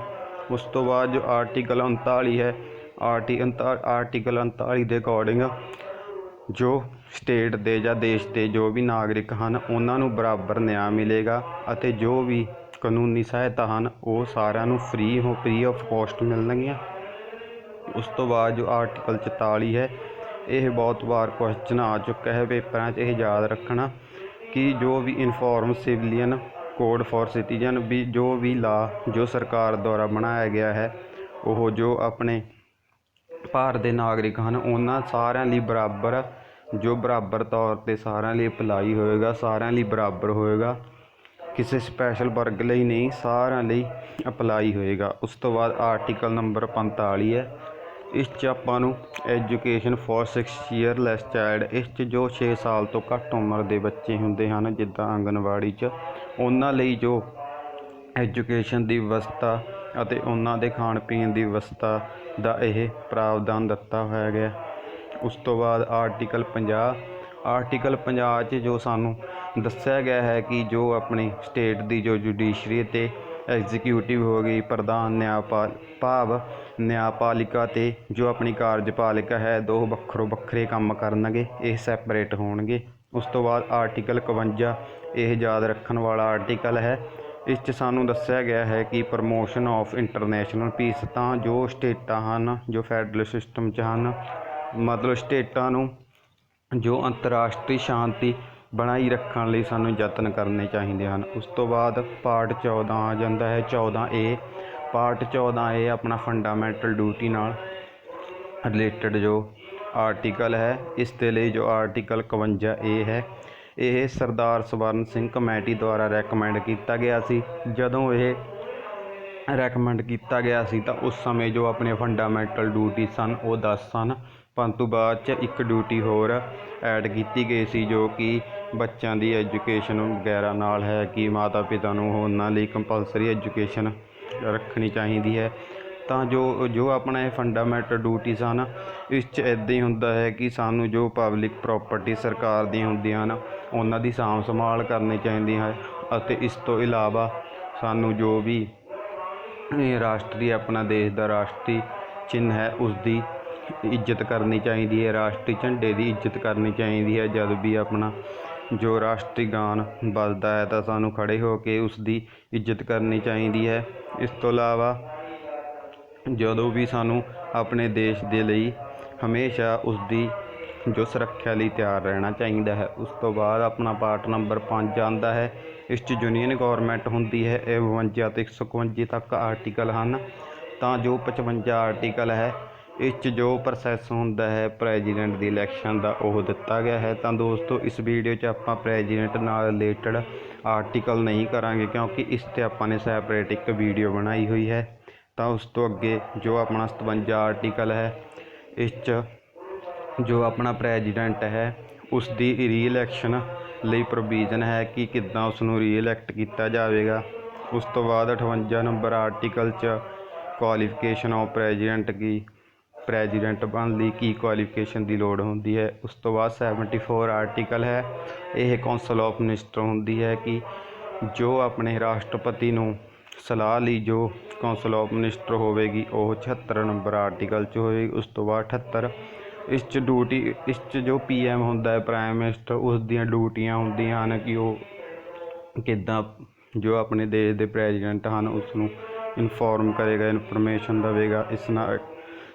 ਉਸ ਤੋਂ ਬਾਅਦ ਜੋ ਆਰਟੀਕਲ 39 ਹੈ, ਆਰਟੀਕਲ 39 ਦੇ ਅਕੋਰਡਿੰਗ ਜੋ ਸਟੇਟ ਦੇ ਜਾਂ ਦੇਸ਼ ਦੇ ਜੋ ਵੀ ਨਾਗਰਿਕ ਹਨ ਉਹਨਾਂ ਨੂੰ ਬਰਾਬਰ ਨਿਆਂ ਮਿਲੇਗਾ, ਅਤੇ ਜੋ ਵੀ ਕਾਨੂੰਨੀ ਸਹਾਇਤਾ ਹਨ ਉਹ ਸਾਰਿਆਂ ਨੂੰ ਫ੍ਰੀ ਆਫ ਕੋਸਟ ਮਿਲਣਗੀਆਂ। ਉਸ ਤੋਂ ਬਾਅਦ ਜੋ ਆਰਟੀਕਲ 44 ਹੈ, ਇਹ ਬਹੁਤ ਵਾਰ ਕੁਐਸਚਨ ਆ ਚੁੱਕਾ ਹੈ ਪੇਪਰਾਂ 'ਚ, ਇਹ ਯਾਦ ਰੱਖਣਾ ਕਿ ਜੋ ਵੀ inform civilian code for citizen, ਵੀ ਜੋ ਵੀ ਲਾ ਜੋ ਸਰਕਾਰ ਦੁਆਰਾ ਬਣਾਇਆ ਗਿਆ ਹੈ ਉਹ ਜੋ ਆਪਣੇ ਭਾਰਤ ਦੇ ਨਾਗਰਿਕ ਹਨ ਉਹਨਾਂ ਸਾਰਿਆਂ ਲਈ ਬਰਾਬਰ ਤੌਰ 'ਤੇ ਸਾਰਿਆਂ ਲਈ ਅਪਲਾਈ ਹੋਏਗਾ, ਸਾਰਿਆਂ ਲਈ ਬਰਾਬਰ ਹੋਏਗਾ, ਕਿਸੇ ਸਪੈਸ਼ਲ ਵਰਗ ਲਈ ਨਹੀਂ, ਸਾਰਿਆਂ ਲਈ ਅਪਲਾਈ ਹੋਏਗਾ। ਉਸ ਤੋਂ ਬਾਅਦ ਆਰਟੀਕਲ ਨੰਬਰ 45 ਹੈ। ਇਸ 'ਚ ਆਪਾਂ ਨੂੰ ਐਜੂਕੇਸ਼ਨ ਫॉर 6 ਈਅਰਲੈਸ ਚਾਈਲਡ, ਇਸ 'ਚ ਜੋ 6 ਸਾਲ ਤੋਂ ਘੱਟ ਉਮਰ ਦੇ ਬੱਚੇ ਹੁੰਦੇ ਹਨ ਜਿੱਦਾਂ ਆਂਗਨਵਾੜੀ 'ਚ, ਉਹਨਾਂ ਲਈ ਜੋ ਐਜੂਕੇਸ਼ਨ ਦੀ ਵਿਵਸਥਾ ਅਤੇ ਉਹਨਾਂ ਦੇ ਖਾਣ ਪੀਣ ਦੀ ਵਿਵਸਥਾ ਦਾ ਇਹ ਪ੍ਰਾਵਧਾਨ ਦਿੱਤਾ ਹੋਇਆ ਗਿਆ। ਉਸ ਤੋਂ ਬਾਅਦ ਆਰਟੀਕਲ 50 'ਚ ਜੋ ਸਾਨੂੰ ਦੱਸਿਆ ਗਿਆ ਹੈ ਕਿ ਜੋ ਆਪਣੀ ਸਟੇਟ ਦੀ ਜੋ ਜੁਡੀਸ਼ਰੀ ਅਤੇ ਐਗਜ਼ੀਕਿਊਟਿਵ ਹੋ ਗਈ, ਪ੍ਰਧਾਨ ਨਿਆਂਪਾਲਿਕਾ ਅਤੇ ਜੋ ਆਪਣੀ ਕਾਰਜਪਾਲਿਕਾ ਹੈ, ਦੋ ਵੱਖਰੇ ਵੱਖਰੇ ਕੰਮ ਕਰਨਗੇ, ਇਹ ਸੈਪਰੇਟ ਹੋਣਗੇ। ਉਸ ਤੋਂ ਬਾਅਦ ਆਰਟੀਕਲ 51 ਇਹ ਯਾਦ ਰੱਖਣ ਵਾਲਾ ਆਰਟੀਕਲ ਹੈ। ਇਸ 'ਚ ਸਾਨੂੰ ਦੱਸਿਆ ਗਿਆ ਹੈ ਕਿ ਪ੍ਰਮੋਸ਼ਨ ਆਫ ਇੰਟਰਨੈਸ਼ਨਲ ਪੀਸ, ਤਾਂ ਜੋ ਸਟੇਟਾਂ ਹਨ ਜੋ ਫੈਡਰਲ ਸਿਸਟਮ 'ਚ ਹਨ, ਮਤਲਬ ਸਟੇਟਾਂ ਨੂੰ ਜੋ ਅੰਤਰਰਾਸ਼ਟਰੀ ਸ਼ਾਂਤੀ ਬਣਾਈ ਰੱਖਣ ਲਈ ਸਾਨੂੰ ਯਤਨ ਕਰਨੇ ਚਾਹੀਦੇ ਹਨ। ਉਸ ਤੋਂ ਬਾਅਦ ਪਾਰਟ 14 ਆ ਜਾਂਦਾ ਹੈ, 14A। ਪਾਰਟ 14A ਆਪਣਾ ਫੰਡਾਮੈਂਟਲ ਡਿਊਟੀ ਨਾਲ ਰਿਲੇਟਡ ਜੋ ਆਰਟੀਕਲ ਹੈ। ਇਸ ਦੇ ਲਈ ਜੋ ਆਰਟੀਕਲ 51A ਹੈ, ਇਹ ਸਰਦਾਰ ਸਵਰਨ ਸਿੰਘ ਕਮੇਟੀ ਦੁਆਰਾ ਰੈਕਮੈਂਡ ਕੀਤਾ ਗਿਆ ਸੀ। ਜਦੋਂ ਇਹ ਰੈਕਮੈਂਡ ਕੀਤਾ ਗਿਆ ਸੀ ਤਾਂ ਉਸ ਸਮੇਂ ਜੋ ਆਪਣੇ ਫੰਡਾਮੈਂਟਲ ਡਿਊਟੀ ਸਨ ਉਹ 10 ਸਨ, ਪਰੰਤੂ ਬਾਅਦ 'ਚ ਇੱਕ ਡਿਊਟੀ ਹੋਰ ਐਡ ਕੀਤੀ ਗਈ ਸੀ ਜੋ ਕਿ ਬੱਚਿਆਂ ਦੀ ਐਜੂਕੇਸ਼ਨ ਵਗੈਰਾ ਨਾਲ ਹੈ, ਕਿ ਮਾਤਾ ਪਿਤਾ ਨੂੰ ਉਹਨਾਂ ਲਈ ਕੰਪਲਸਰੀ ਐਜੂਕੇਸ਼ਨ ਰੱਖਣੀ ਚਾਹੀਦੀ ਹੈ। ਤਾਂ ਜੋ ਆਪਣਾ ਇਹ ਫੰਡਾਮੈਂਟਲ ਡਿਊਟੀ ਸਨ, ਇਸ 'ਚ ਇੱਦਾਂ ਹੀ ਹੁੰਦਾ ਹੈ ਕਿ ਸਾਨੂੰ ਜੋ ਪਬਲਿਕ ਪ੍ਰੋਪਰਟੀ ਸਰਕਾਰ ਦੀਆਂ ਹੁੰਦੀਆਂ ਹਨ ਉਹਨਾਂ ਦੀ ਸਾਂਭ ਸੰਭਾਲ ਕਰਨੀ ਚਾਹੀਦੀ ਹੈ, ਅਤੇ ਇਸ ਤੋਂ ਇਲਾਵਾ ਸਾਨੂੰ ਜੋ ਵੀ ਰਾਸ਼ਟਰੀ ਆਪਣਾ ਦੇਸ਼ ਦਾ ਰਾਸ਼ਟਰੀ ਚਿੰਨ੍ਹ ਹੈ ਉਸ ਦੀ ਇੱਜ਼ਤ ਕਰਨੀ ਚਾਹੀਦੀ ਹੈ, ਰਾਸ਼ਟਰੀ ਝੰਡੇ ਦੀ ਇੱਜ਼ਤ ਕਰਨੀ ਚਾਹੀਦੀ ਹੈ। ਜਦ ਵੀ ਆਪਣਾ ਜੋ ਰਾਸ਼ਟਰੀ ਗਾਨ ਵੱਜਦਾ ਹੈ ਤਾਂ ਸਾਨੂੰ ਖੜ੍ਹੇ ਹੋ ਕੇ ਉਸ ਦੀ ਇੱਜ਼ਤ ਕਰਨੀ ਚਾਹੀਦੀ ਹੈ। ਇਸ ਤੋਂ ਇਲਾਵਾ ਜਦੋਂ ਵੀ ਸਾਨੂੰ ਆਪਣੇ ਦੇਸ਼ ਦੇ ਲਈ ਹਮੇਸ਼ਾ ਉਸ ਦੀ ਜੋ ਸੁਰੱਖਿਆ ਲਈ ਤਿਆਰ ਰਹਿਣਾ ਚਾਹੀਦਾ ਹੈ। ਉਸ ਤੋਂ ਬਾਅਦ ਆਪਣਾ ਪਾਰਟ ਨੰਬਰ 5 ਆਉਂਦਾ ਹੈ। ਇਸ 'ਚ ਯੂਨੀਅਨ ਗੌਰਮੈਂਟ ਹੁੰਦੀ ਹੈ। ਇਹ 52 ਤੋਂ 151 ਤੱਕ ਆਰਟੀਕਲ ਹਨ। ਤਾਂ ਜੋ 55 ਆਰਟੀਕਲ ਹੈ, ਇਸ 'ਚ ਜੋ ਪ੍ਰੋਸੈਸ ਹੁੰਦਾ ਹੈ ਪ੍ਰੈਜ਼ੀਡੈਂਟ ਦੀ ਇਲੈਕਸ਼ਨ ਦਾ ਉਹ ਦਿੱਤਾ ਗਿਆ ਹੈ। ਤਾਂ ਦੋਸਤੋ ਇਸ ਵੀਡੀਓ 'ਚ ਆਪਾਂ ਪ੍ਰੈਜ਼ੀਡੈਂਟ ਨਾਲ ਰਿਲੇਟਡ ਆਰਟੀਕਲ ਨਹੀਂ ਕਰਾਂਗੇ, ਕਿਉਂਕਿ ਇਸ 'ਤੇ ਆਪਾਂ ਨੇ ਸੈਪਰੇਟ ਇੱਕ ਵੀਡੀਓ ਬਣਾਈ ਹੋਈ ਹੈ। ਤਾਂ ਉਸ ਤੋਂ ਅੱਗੇ ਜੋ ਆਪਣਾ 57 ਆਰਟੀਕਲ ਹੈ, ਇਸ 'ਚ ਜੋ ਆਪਣਾ ਪ੍ਰੈਜ਼ੀਡੈਂਟ ਹੈ ਉਸ ਦੀ ਰੀਇਲੈਕਸ਼ਨ ਲਈ ਪ੍ਰੋਵੀਜ਼ਨ ਹੈ ਕਿ ਕਿੱਦਾਂ ਉਸ ਨੂੰ ਰੀਇਲੈਕਟ ਕੀਤਾ ਜਾਵੇਗਾ। ਉਸ ਤੋਂ ਬਾਅਦ 58 ਨੰਬਰ ਆਰਟੀਕਲ 'ਚ qualification of president Ki president ਬਣਨ ਲਈ ਕੀ ਕੁਆਲੀਫਿਕੇਸ਼ਨ ਦੀ ਲੋੜ ਹੁੰਦੀ ਹੈ। ਉਸ ਤੋਂ ਬਾਅਦ 74 ਆਰਟੀਕਲ ਹੈ, ਇਹ ਕੌਂਸਲ ਆਫ ਮਿਨਿਸਟਰ ਹੁੰਦੀ ਹੈ ਕਿ ਜੋ ਆਪਣੇ ਰਾਸ਼ਟਰਪਤੀ ਨੂੰ ਸਲਾਹ ਲਈ ਜੋ ਕੌਂਸਲ ਆਫ ਮਿਨਿਸਟਰ ਹੋਵੇਗੀ ਉਹ 76 ਨੰਬਰ ਆਰਟੀਕਲ 'ਚ ਹੋਵੇਗੀ। ਉਸ ਤੋਂ ਬਾਅਦ 78 ਇਸ 'ਚ ਇਸ 'ਚ ਜੋ PM ਹੁੰਦਾ ਹੈ ਪ੍ਰਾਈਮ ਮਿਨਿਸਟਰ, ਉਸ ਦੀਆਂ ਡਿਊਟੀਆਂ ਹੁੰਦੀਆਂ ਹਨ ਕਿ ਉਹ ਕਿੱਦਾਂ ਜੋ ਆਪਣੇ ਦੇਸ਼ ਦੇ ਪ੍ਰੈਜ਼ੀਡੈਂਟ ਹਨ ਉਸ ਨੂੰ ਇਨਫੋਰਮ ਕਰੇਗਾ, ਇਨਫੋਰਮੇਸ਼ਨ ਦੇਵੇਗਾ। ਇਸ ਨਾਲ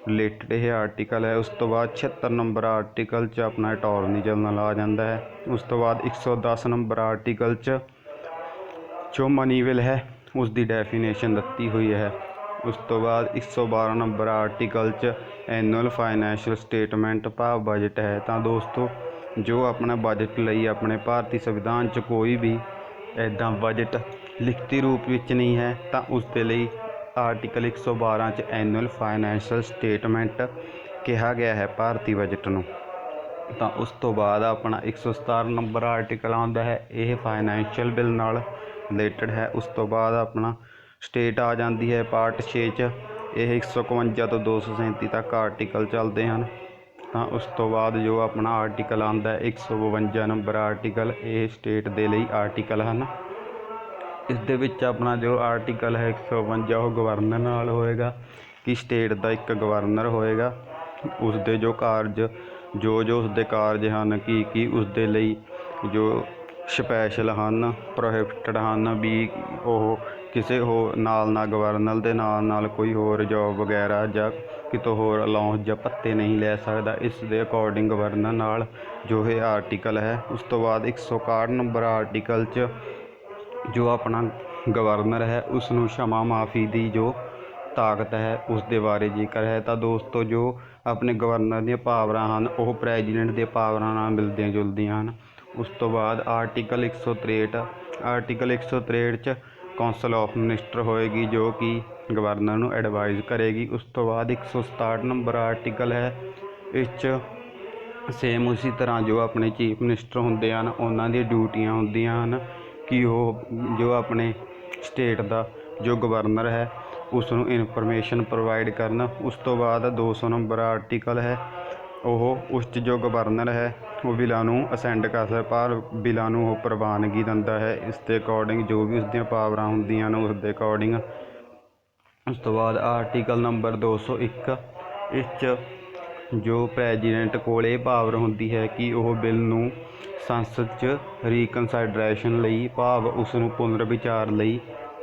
ਰਿਲੇਟਡ ਇਹ ਆਰਟੀਕਲ ਹੈ। ਉਸ ਤੋਂ ਬਾਅਦ 76 ਨੰਬਰ ਆਰਟੀਕਲ 'ਚ ਆਪਣਾ ਅਟਾਰਨੀ ਜਨਰਲ ਆ ਜਾਂਦਾ ਹੈ। ਉਸ ਤੋਂ ਬਾਅਦ 110 ਨੰਬਰ ਆਰਟੀਕਲ 'ਚ ਜੋ ਮਨੀ ਵਿਲ ਹੈ ਉਸ ਦੀ ਡੈਫੀਨੇਸ਼ਨ ਦਿੱਤੀ ਹੋਈ ਹੈ। ਉਸ ਤੋਂ ਬਾਅਦ 112 ਨੰਬਰ ਆਰਟੀਕਲ 'ਚ ਐਨੂਅਲ ਫਾਈਨੈਂਸ਼ੀਅਲ ਸਟੇਟਮੈਂਟ ਭਾਵ ਬਜਟ ਹੈ। ਤਾਂ ਦੋਸਤੋ ਜੋ ਆਪਣਾ ਬਜਟ ਲਈ ਆਪਣੇ ਭਾਰਤੀ ਸੰਵਿਧਾਨ 'ਚ ਕੋਈ ਵੀ ਇੱਦਾਂ ਬਜਟ ਲਿਖਤੀ ਰੂਪ ਵਿੱਚ ਨਹੀਂ ਹੈ, ਤਾਂ ਉਸ ਦੇ ਲਈ ਆਰਟੀਕਲ 112 'ਚ ਐਨੂਅਲ ਫਾਈਨੈਂਸ਼ੀਅਲ ਸਟੇਟਮੈਂਟ ਕਿਹਾ ਗਿਆ ਹੈ ਭਾਰਤੀ ਬਜਟ ਨੂੰ। ਤਾਂ ਉਸ ਤੋਂ ਬਾਅਦ ਆਪਣਾ 117 ਨੰਬਰ ਆਰਟੀਕਲ ਆਉਂਦਾ ਹੈ, ਇਹ ਫਾਈਨੈਂਸ਼ੀਅਲ ਬਿੱਲ ਨਾਲ ਰਿਲੇਟਡ ਹੈ। ਉਸ ਤੋਂ ਬਾਅਦ ਆਪਣਾ ਸਟੇਟ ਆ ਜਾਂਦੀ ਹੈ ਪਾਰਟ 6 'ਚ, ਇਹ 151 ਤੋਂ 237 ਤੱਕ ਆਰਟੀਕਲ ਚੱਲਦੇ ਹਨ। ਤਾਂ ਉਸ ਤੋਂ ਬਾਅਦ ਜੋ ਆਪਣਾ ਆਰਟੀਕਲ ਆਉਂਦਾ ਹੈ 152 ਨੰਬਰ ਆਰਟੀਕਲ, ਇਹ ਸਟੇਟ ਦੇ ਲਈ ਆਰਟੀਕਲ ਹਨ। ਇਸ ਦੇ ਵਿੱਚ ਆਪਣਾ ਜੋ ਆਰਟੀਕਲ ਹੈ 152 ਉਹ ਗਵਰਨਰ ਨਾਲ ਹੋਏਗਾ ਕਿ ਸਟੇਟ ਦਾ ਇੱਕ ਗਵਰਨਰ ਹੋਏਗਾ, ਉਸ ਦੇ ਜੋ ਕਾਰਜ ਜੋ ਉਸਦੇ ਕਾਰਜ ਹਨ ਕੀ ਉਸ ਦੇ ਲਈ ਜੋ ਸਪੈਸ਼ਲ ਹਨ, ਪ੍ਰੋਹਿਬਿਟਡ ਹਨ ਵੀ ਉਹ ਕਿਸੇ ਹੋਰ ਨਾਲ ਗਵਰਨਰ ਦੇ ਨਾਲ ਕੋਈ ਹੋਰ ਜੋਬ ਵਗੈਰਾ ਜਾਂ ਕਿਤੋਂ ਹੋਰ ਅਲਾਊਂਸ ਜਾਂ ਭੱਤੇ ਨਹੀਂ ਲੈ ਸਕਦਾ। ਇਸ ਦੇ ਅਕੋਰਡਿੰਗ ਗਵਰਨਰ ਨਾਲ ਜੋ ਇਹ ਆਰਟੀਕਲ ਹੈ। ਉਸ ਤੋਂ ਬਾਅਦ 161 ਨੰਬਰ ਆਰਟੀਕਲ 'ਚ ਜੋ ਆਪਣਾ ਗਵਰਨਰ ਹੈ ਉਸ ਨੂੰ क्षमा ਮਾਫੀ ਦੀ ਜੋ ਤਾਕਤ ਹੈ ਉਸ ਦੇ ਬਾਰੇ ਜ਼ਿਕਰ ਹੈ। ਤਾਂ ਦੋਸਤੋ ਜੋ ਆਪਣੇ ਗਵਰਨਰ ਦੀਆਂ ਪਾਵਰਾਂ ਹਨ ਉਹ ਪ੍ਰੈਜ਼ੀਡੈਂਟ ਦੀਆਂ ਪਾਵਰਾਂ ਨਾਲ ਮਿਲਦੀਆਂ ਜੁਲਦੀਆਂ ਹਨ। ਉਸ ਤੋਂ ਬਾਅਦ ਆਰਟੀਕਲ 163 'ਚ ਕੌਂਸਲ ਆਫ ਮਿਨਿਸਟਰ ਹੋਏਗੀ ਜੋ ਕਿ ਗਵਰਨਰ ਨੂੰ ਐਡਵਾਈਜ਼ ਕਰੇਗੀ। ਉਸ ਤੋਂ ਬਾਅਦ 167 ਨੰਬਰ ਆਰਟੀਕਲ ਹੈ। ਇਸ 'ਚ ਸੇਮ ਉਸੇ ਤਰ੍ਹਾਂ ਜੋ ਆਪਣੇ ਚੀਫ ਮਿਨਿਸਟਰ ਹੁੰਦੇ ਹਨ ਉਹਨਾਂ ਦੀਆਂ ਡਿਊਟੀਆਂ ਹੁੰਦੀਆਂ ਹਨ ਕਿ ਉਹ ਜੋ ਆਪਣੇ ਸਟੇਟ ਦਾ ਜੋ ਗਵਰਨਰ ਹੈ ਉਸ ਨੂੰ ਇਨਫੋਰਮੇਸ਼ਨ ਪ੍ਰੋਵਾਈਡ ਕਰਨ। ਉਸ ਤੋਂ ਬਾਅਦ 200 ਨੰਬਰ ਆਰਟੀਕਲ ਹੈ। ਉਹ ਉਸ 'ਚ ਜੋ ਗਵਰਨਰ ਹੈ ਉਹ ਬਿੱਲਾਂ ਨੂੰ ਅਸੈਂਡ ਕਰ ਸਕਦਾ, ਪਰ ਬਿੱਲਾਂ ਨੂੰ ਉਹ ਪ੍ਰਵਾਨਗੀ ਦਿੰਦਾ ਹੈ ਇਸ ਦੇ ਅਕੋਰਡਿੰਗ ਜੋ ਵੀ ਉਸਦੀਆਂ ਪਾਵਰਾਂ ਹੁੰਦੀਆਂ ਹਨ ਉਸ ਦੇ ਅਕੋਰਡਿੰਗ। ਉਸ ਤੋਂ ਬਾਅਦ ਆਰਟੀਕਲ ਨੰਬਰ 201, ਇਸ 'ਚ ਜੋ ਪ੍ਰੈਜ਼ੀਡੈਂਟ ਕੋਲ ਇਹ ਪਾਵਰ ਹੁੰਦੀ ਹੈ ਕਿ ਉਹ ਬਿੱਲ ਨੂੰ ਸੰਸਦ 'ਚ ਰੀਕਨਸਾਈਡਰੇਸ਼ਨ ਲਈ ਭਾਵ ਉਸ ਨੂੰ ਪੁਨਰ ਵਿਚਾਰ ਲਈ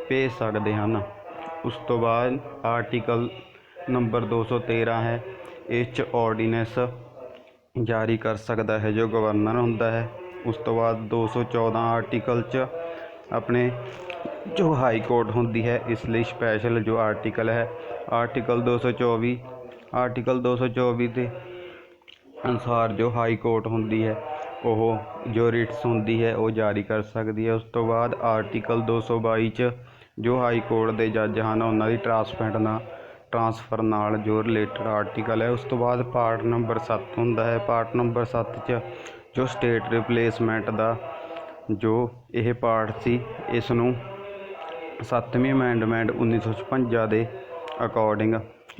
ਭੇਜ ਸਕਦੇ ਹਨ। ਉਸ ਤੋਂ ਬਾਅਦ ਆਰਟੀਕਲ ਨੰਬਰ 213 ਹੈ। ਇਸ 'ਚ ਆਰਡੀਨੈਂਸ ਜਾਰੀ ਕਰ ਸਕਦਾ ਹੈ ਜੋ ਗਵਰਨਰ ਹੁੰਦਾ ਹੈ। ਉਸ ਤੋਂ ਬਾਅਦ 214 ਆਰਟੀਕਲ 'ਚ ਆਪਣੇ ਜੋ ਹਾਈ ਕੋਰਟ ਹੁੰਦੀ ਹੈ ਇਸ ਲਈ ਸਪੈਸ਼ਲ ਜੋ ਆਰਟੀਕਲ ਹੈ। ਆਰਟੀਕਲ 224 ਦੇ ਅਨੁਸਾਰ ਜੋ ਹਾਈ ਕੋਰਟ ਹੁੰਦੀ ਹੈ ਉਹ ਜੋ ਰਿਟਸ ਹੁੰਦੀ ਹੈ ਉਹ ਜਾਰੀ ਕਰ ਸਕਦੀ ਹੈ। ਉਸ ਤੋਂ ਬਾਅਦ ਆਰਟੀਕਲ 222 'ਚ ਜੋ ਹਾਈ ਕੋਰਟ ਦੇ ਜੱਜ ਹਨ ਉਹਨਾਂ ਦੀ ਟਰਾਂਸਫਰ ਨਾਲ ਜੋ ਰਿਲੇਟਡ ਆਰਟੀਕਲ ਹੈ। ਉਸ ਤੋਂ ਬਾਅਦ ਪਾਰਟ ਨੰਬਰ 7 ਹੁੰਦਾ ਹੈ। ਪਾਰਟ ਨੰਬਰ 7 'ਚ ਜੋ ਸਟੇਟ ਰਿਪਲੇਸਮੈਂਟ ਦਾ ਜੋ ਇਹ ਪਾਰਟ ਸੀ ਇਸ ਨੂੰ 7ਵੀਂ ਅਮੈਂਡਮੈਂਟ 1956 ਦੇ ਅਕੋਰਡਿੰਗ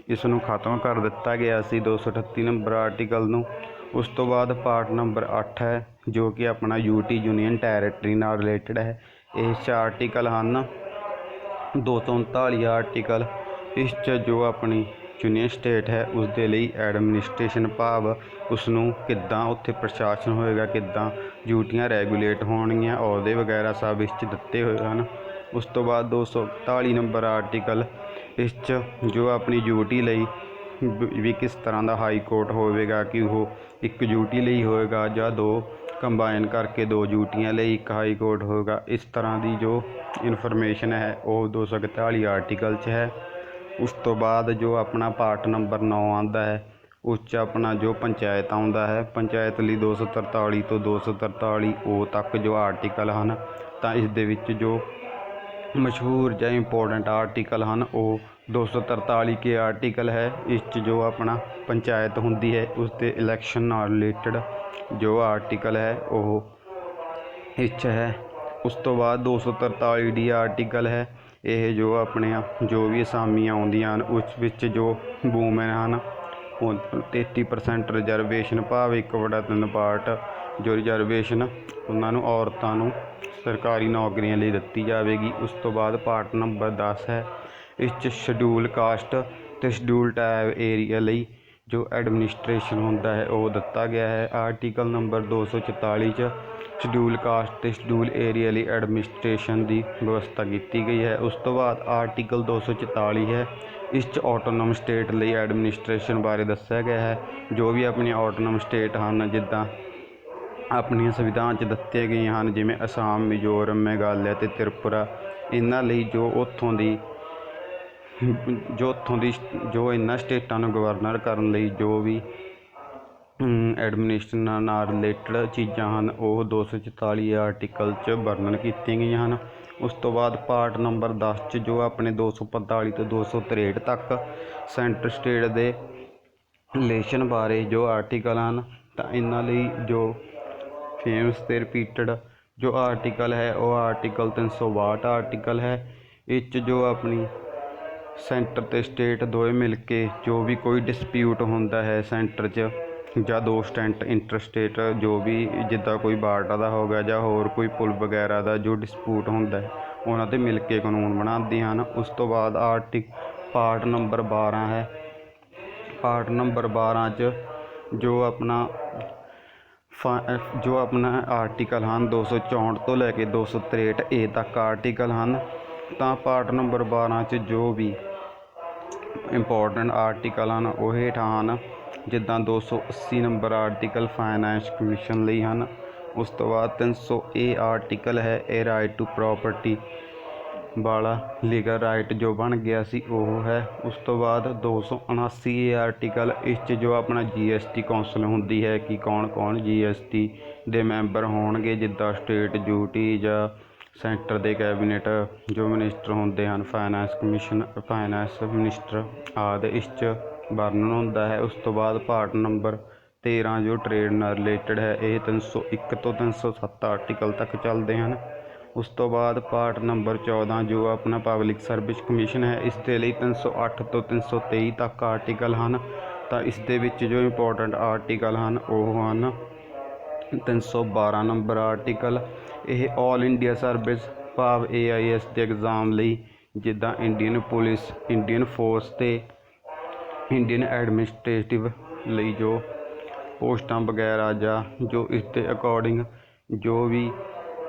ਇਸ ਨੂੰ ਖਤਮ ਕਰ ਦਿੱਤਾ ਗਿਆ ਸੀ 238 ਨੰਬਰ ਆਰਟੀਕਲ ਨੂੰ। ਉਸ ਤੋਂ ਬਾਅਦ ਪਾਰਟ ਨੰਬਰ 8 ਹੈ ਜੋ ਕਿ ਆਪਣਾ ਯੂਟੀ ਯੂਨੀਅਨ ਟੈਰੇਟਰੀ ਨਾਲ ਰਿਲੇਟਡ ਹੈ। ਇਹ 'ਚ ਆਰਟੀਕਲ ਹਨ 239 ਆਰਟੀਕਲ। ਇਸ 'ਚ ਜੋ ਆਪਣੀ ਯੂਨੀਅਨ ਸਟੇਟ ਹੈ ਉਸ ਦੇ ਲਈ ਐਡਮਿਨਿਸਟ੍ਰੇਸ਼ਨ ਭਾਵ ਉਸ ਨੂੰ ਕਿੱਦਾਂ ਉੱਥੇ ਪ੍ਰਸ਼ਾਸਨ ਹੋਏਗਾ, ਕਿੱਦਾਂ ਡਿਊਟੀਆਂ ਰੈਗੂਲੇਟ ਹੋਣਗੀਆਂ, ਅਹੁਦੇ ਵਗੈਰਾ ਸਭ ਇਸ 'ਚ ਦਿੱਤੇ ਹੋਏ ਹਨ। ਉਸ ਤੋਂ ਬਾਅਦ 241 ਨੰਬਰ ਆਰਟੀਕਲ, ਇਸ 'ਚ ਜੋ ਆਪਣੀ ਡਿਊਟੀ ਲਈ ਵੀ ਕਿਸ ਤਰ੍ਹਾਂ ਦਾ ਹਾਈ ਕੋਰਟ ਹੋਵੇਗਾ ਕਿ ਉਹ ਇੱਕ ਡਿਊਟੀ ਲਈ ਹੋਏਗਾ ਜਾਂ ਦੋ ਕੰਬਾਈਨ ਕਰਕੇ ਦੋ ਡਿਊਟੀਆਂ ਲਈ ਇੱਕ ਹਾਈ ਕੋਰਟ ਹੋਵੇਗਾ। ਇਸ ਤਰ੍ਹਾਂ ਦੀ ਜੋ ਇਨਫੋਰਮੇਸ਼ਨ ਹੈ ਉਹ 241 ਆਰਟੀਕਲ 'ਚ ਹੈ। ਉਸ ਤੋਂ ਬਾਅਦ ਜੋ ਆਪਣਾ ਪਾਰਟ ਨੰਬਰ 9 ਆਉਂਦਾ ਹੈ ਉਸ 'ਚ ਆਪਣਾ ਜੋ ਪੰਚਾਇਤ ਆਉਂਦਾ ਹੈ। ਪੰਚਾਇਤ ਲਈ 243 ਤੋਂ 243 O ਤੱਕ ਜੋ ਆਰਟੀਕਲ ਹਨ। ਤਾਂ ਇਸ ਦੇ ਵਿੱਚ ਜੋ ਮਸ਼ਹੂਰ ਜਾਂ ਇੰਪੋਰਟੈਂਟ ਆਰਟੀਕਲ ਹਨ ਉਹ 243 ਕੇ ਆਰਟੀਕਲ ਹੈ। ਇਸ 'ਚ ਜੋ ਆਪਣਾ ਪੰਚਾਇਤ ਹੁੰਦੀ ਹੈ ਉਸ ਦੇ ਇਲੈਕਸ਼ਨ ਨਾਲ ਰਿਲੇਟਡ ਜੋ ਆਰਟੀਕਲ ਹੈ ਉਹ ਇਸ 'ਚ ਹੈ। ਉਸ ਤੋਂ ਬਾਅਦ 243 D ਆਰਟੀਕਲ ਹੈ। ਇਹ ਜੋ ਆਪਣੀਆਂ ਜੋ ਵੀ ਅਸਾਮੀਆਂ ਆਉਂਦੀਆਂ ਹਨ ਉਸ ਵਿੱਚ ਜੋ ਵੂਮੈਨ ਹਨ ਉਹ 33% ਰਿਜ਼ਰਵੇਸ਼ਨ ਭਾਵ 1/3 ਪਾਰਟ ਜੋ ਰਿਜ਼ਰਵੇਸ਼ਨ ਉਹਨਾਂ ਨੂੰ ਔਰਤਾਂ ਨੂੰ ਸਰਕਾਰੀ ਨੌਕਰੀਆਂ ਲਈ ਦਿੱਤੀ ਜਾਵੇਗੀ। ਉਸ ਤੋਂ ਬਾਅਦ ਪਾਰਟ ਨੰਬਰ 10 ਹੈ। ਇਸ 'ਚ ਸ਼ਡਿਊਲ ਕਾਸਟ ਅਤੇ ਸ਼ਡਿਊਲ ਟ੍ਰਾਈਬ ਏਰੀਆ ਲਈ ਜੋ ਐਡਮਿਨਿਸਟ੍ਰੇਸ਼ਨ ਹੁੰਦਾ ਹੈ ਉਹ ਦਿੱਤਾ ਗਿਆ ਹੈ। ਆਰਟੀਕਲ ਨੰਬਰ 244 'ਚ ਸ਼ਡਿਊਲ ਕਾਸਟ ਅਤੇ ਸ਼ਡਿਊਲ ਏਰੀਆ ਲਈ ਐਡਮਿਨਿਸਟ੍ਰੇਸ਼ਨ ਦੀ ਵਿਵਸਥਾ ਕੀਤੀ ਗਈ ਹੈ। ਉਸ ਤੋਂ ਬਾਅਦ ਆਰਟੀਕਲ 244 ਹੈ। ਇਸ 'ਚ ਆਟੋਨੋਮ ਸਟੇਟ ਲਈ ਐਡਮਿਨਿਸਟ੍ਰੇਸ਼ਨ ਬਾਰੇ ਦੱਸਿਆ ਗਿਆ ਹੈ। ਜੋ ਵੀ ਆਪਣੀਆਂ ਆਟੋਨੋਮ ਸਟੇਟ ਹਨ ਜਿੱਦਾਂ ਆਪਣੀਆਂ ਸੰਵਿਧਾਨ 'ਚ ਦਿੱਤੀਆਂ ਗਈਆਂ ਹਨ ਜਿਵੇਂ ਅਸਾਮ, ਮਿਜ਼ੋਰਮ, ਮੇਘਾਲਿਆ ਅਤੇ ਤ੍ਰਿਪੁਰਾ, ਇਹਨਾਂ ਲਈ ਜੋ ਇਹਨਾਂ ਸਟੇਟਾਂ ਨੂੰ ਗਵਰਨਰ ਕਰਨ ਲਈ ਜੋ ਵੀ ਐਡਮਿਨਿਸਟ੍ਰੇਸ਼ਨ ਨਾਲ ਰਿਲੇਟਡ ਚੀਜ਼ਾਂ ਹਨ ਉਹ 244 ਆਰਟੀਕਲ 'ਚ ਵਰਣਨ ਕੀਤੀਆਂ ਗਈਆਂ ਹਨ। ਉਸ ਤੋਂ ਬਾਅਦ ਪਾਰਟ ਨੰਬਰ 10 'ਚ ਜੋ ਆਪਣੇ 245 ਤੋਂ 263 ਤੱਕ ਸੈਂਟਰ ਸਟੇਟ ਦੇ ਰਿਲੇਸ਼ਨ ਬਾਰੇ ਜੋ ਆਰਟੀਕਲ ਹਨ। ਤਾਂ ਇਹਨਾਂ ਲਈ ਜੋ ਫੇਮਸ ਅਤੇ ਰਿਪੀਟਡ ਜੋ ਆਰਟੀਕਲ ਹੈ ਉਹ ਆਰਟੀਕਲ 362 ਆਰਟੀਕਲ ਹੈ। ਇਸ 'ਚ ਜੋ ਆਪਣੀ ਸੈਂਟਰ ਅਤੇ ਸਟੇਟ ਦੋਵੇਂ ਮਿਲ ਕੇ ਜੋ ਵੀ ਕੋਈ ਡਿਸਪਿਊਟ ਹੁੰਦਾ ਹੈ ਸੈਂਟਰ 'ਚ ਜਾਂ ਦੋ ਸਟੈਂਟ ਇੰਟਰਸਟੇਟ ਜੋ ਵੀ ਜਿੱਦਾਂ ਕੋਈ ਬਾਰਡਰ ਦਾ ਹੋ ਗਿਆ ਜਾਂ ਹੋਰ ਕੋਈ ਪੁਲ ਵਗੈਰਾ ਦਾ ਜੋ ਡਿਸਪਿਊਟ ਹੁੰਦਾ ਹੈ ਉਹਨਾਂ 'ਤੇ ਮਿਲ ਕੇ ਕਾਨੂੰਨ ਬਣਾਉਂਦੀਆਂ ਹਨ। ਉਸ ਤੋਂ ਬਾਅਦ ਪਾਰਟ ਨੰਬਰ 12 ਹੈ। ਪਾਰਟ ਨੰਬਰ 12 'ਚ ਜੋ ਆਪਣਾ ਆਰਟੀਕਲ ਹਨ 264 ਤੋਂ ਲੈ ਕੇ 263 A ਤੱਕ ਆਰਟੀਕਲ ਹਨ। ਤਾਂ ਪਾਰਟ ਨੰਬਰ 12 'ਚ ਜੋ ਵੀ ਇੰਪੋਰਟੈਂਟ ਆਰਟੀਕਲ ਹਨ ਉਹ ਹੇਠਾਂ ਹਨ ਜਿੱਦਾਂ 280 ਨੰਬਰ ਆਰਟੀਕਲ ਫਾਈਨੈਂਸ ਕਮਿਸ਼ਨ ਲਈ ਹਨ। ਉਸ ਤੋਂ ਬਾਅਦ 300 A ਆਰਟੀਕਲ ਹੈ। ਇਹ ਰਾਈਟ ਟੂ ਪ੍ਰੋਪਰਟੀ ਵਾਲਾ ਲੀਗਲ ਰਾਈਟ ਜੋ ਬਣ ਗਿਆ ਸੀ ਉਹ ਹੈ। ਉਸ ਤੋਂ ਬਾਅਦ 279 A ਆਰਟੀਕਲ, ਇਸ 'ਚ ਜੋ ਆਪਣਾ GST ਕੌਂਸਲ ਹੁੰਦੀ ਹੈ ਕਿ ਕੌਣ GST ਦੇ ਮੈਂਬਰ ਹੋਣਗੇ ਜਿੱਦਾਂ ਸਟੇਟ ਡਿਊਟੀ ਜਾਂ ਸੈਂਟਰ ਦੇ ਕੈਬਨਿਟ ਜੋ ਮਨਿਸਟਰ ਹੁੰਦੇ ਹਨ, ਫਾਈਨੈਂਸ ਮਿਨਿਸਟਰ ਆਦਿ ਇਸ 'ਚ ਵਰਣਨ ਹੁੰਦਾ ਹੈ। ਉਸ ਤੋਂ ਬਾਅਦ ਪਾਰਟ ਨੰਬਰ 13 ਜੋ ਟ੍ਰੇਡ ਨਾਲ ਰਿਲੇਟਡ ਹੈ, ਇਹ 301 ਤੋਂ 307 ਆਰਟੀਕਲ ਤੱਕ ਚੱਲਦੇ ਹਨ। ਉਸ ਤੋਂ ਬਾਅਦ ਪਾਰਟ ਨੰਬਰ 14 ਜੋ ਆਪਣਾ ਪਬਲਿਕ ਸਰਵਿਸ ਕਮਿਸ਼ਨ ਹੈ, ਇਸ ਦੇ ਲਈ 308 ਤੋਂ 323 ਤੱਕ ਆਰਟੀਕਲ ਹਨ। ਤਾਂ ਇਸ ਦੇ ਵਿੱਚ ਜੋ ਇੰਪੋਰਟੈਂਟ ਆਰਟੀਕਲ ਹਨ ਉਹ ਹਨ 312 ਨੰਬਰ ਆਰਟੀਕਲ। ਇਹ ਆਲ ਇੰਡੀਆ ਸਰਵਿਸ ਭਾਵ AIS ਦੇ ਐਗਜ਼ਾਮ ਲਈ, ਜਿੱਦਾਂ ਇੰਡੀਅਨ ਪੁਲਿਸ, ਇੰਡੀਅਨ ਫੋਰਸ ਅਤੇ ਇੰਡੀਅਨ ਐਡਮਿਨਿਸਟ੍ਰੇਟਿਵ ਲਈ ਜੋ ਪੋਸਟਾਂ ਵਗੈਰਾ ਜਾਂ ਜੋ ਇਸ ਦੇ ਅਕੋਰਡਿੰਗ ਜੋ ਵੀ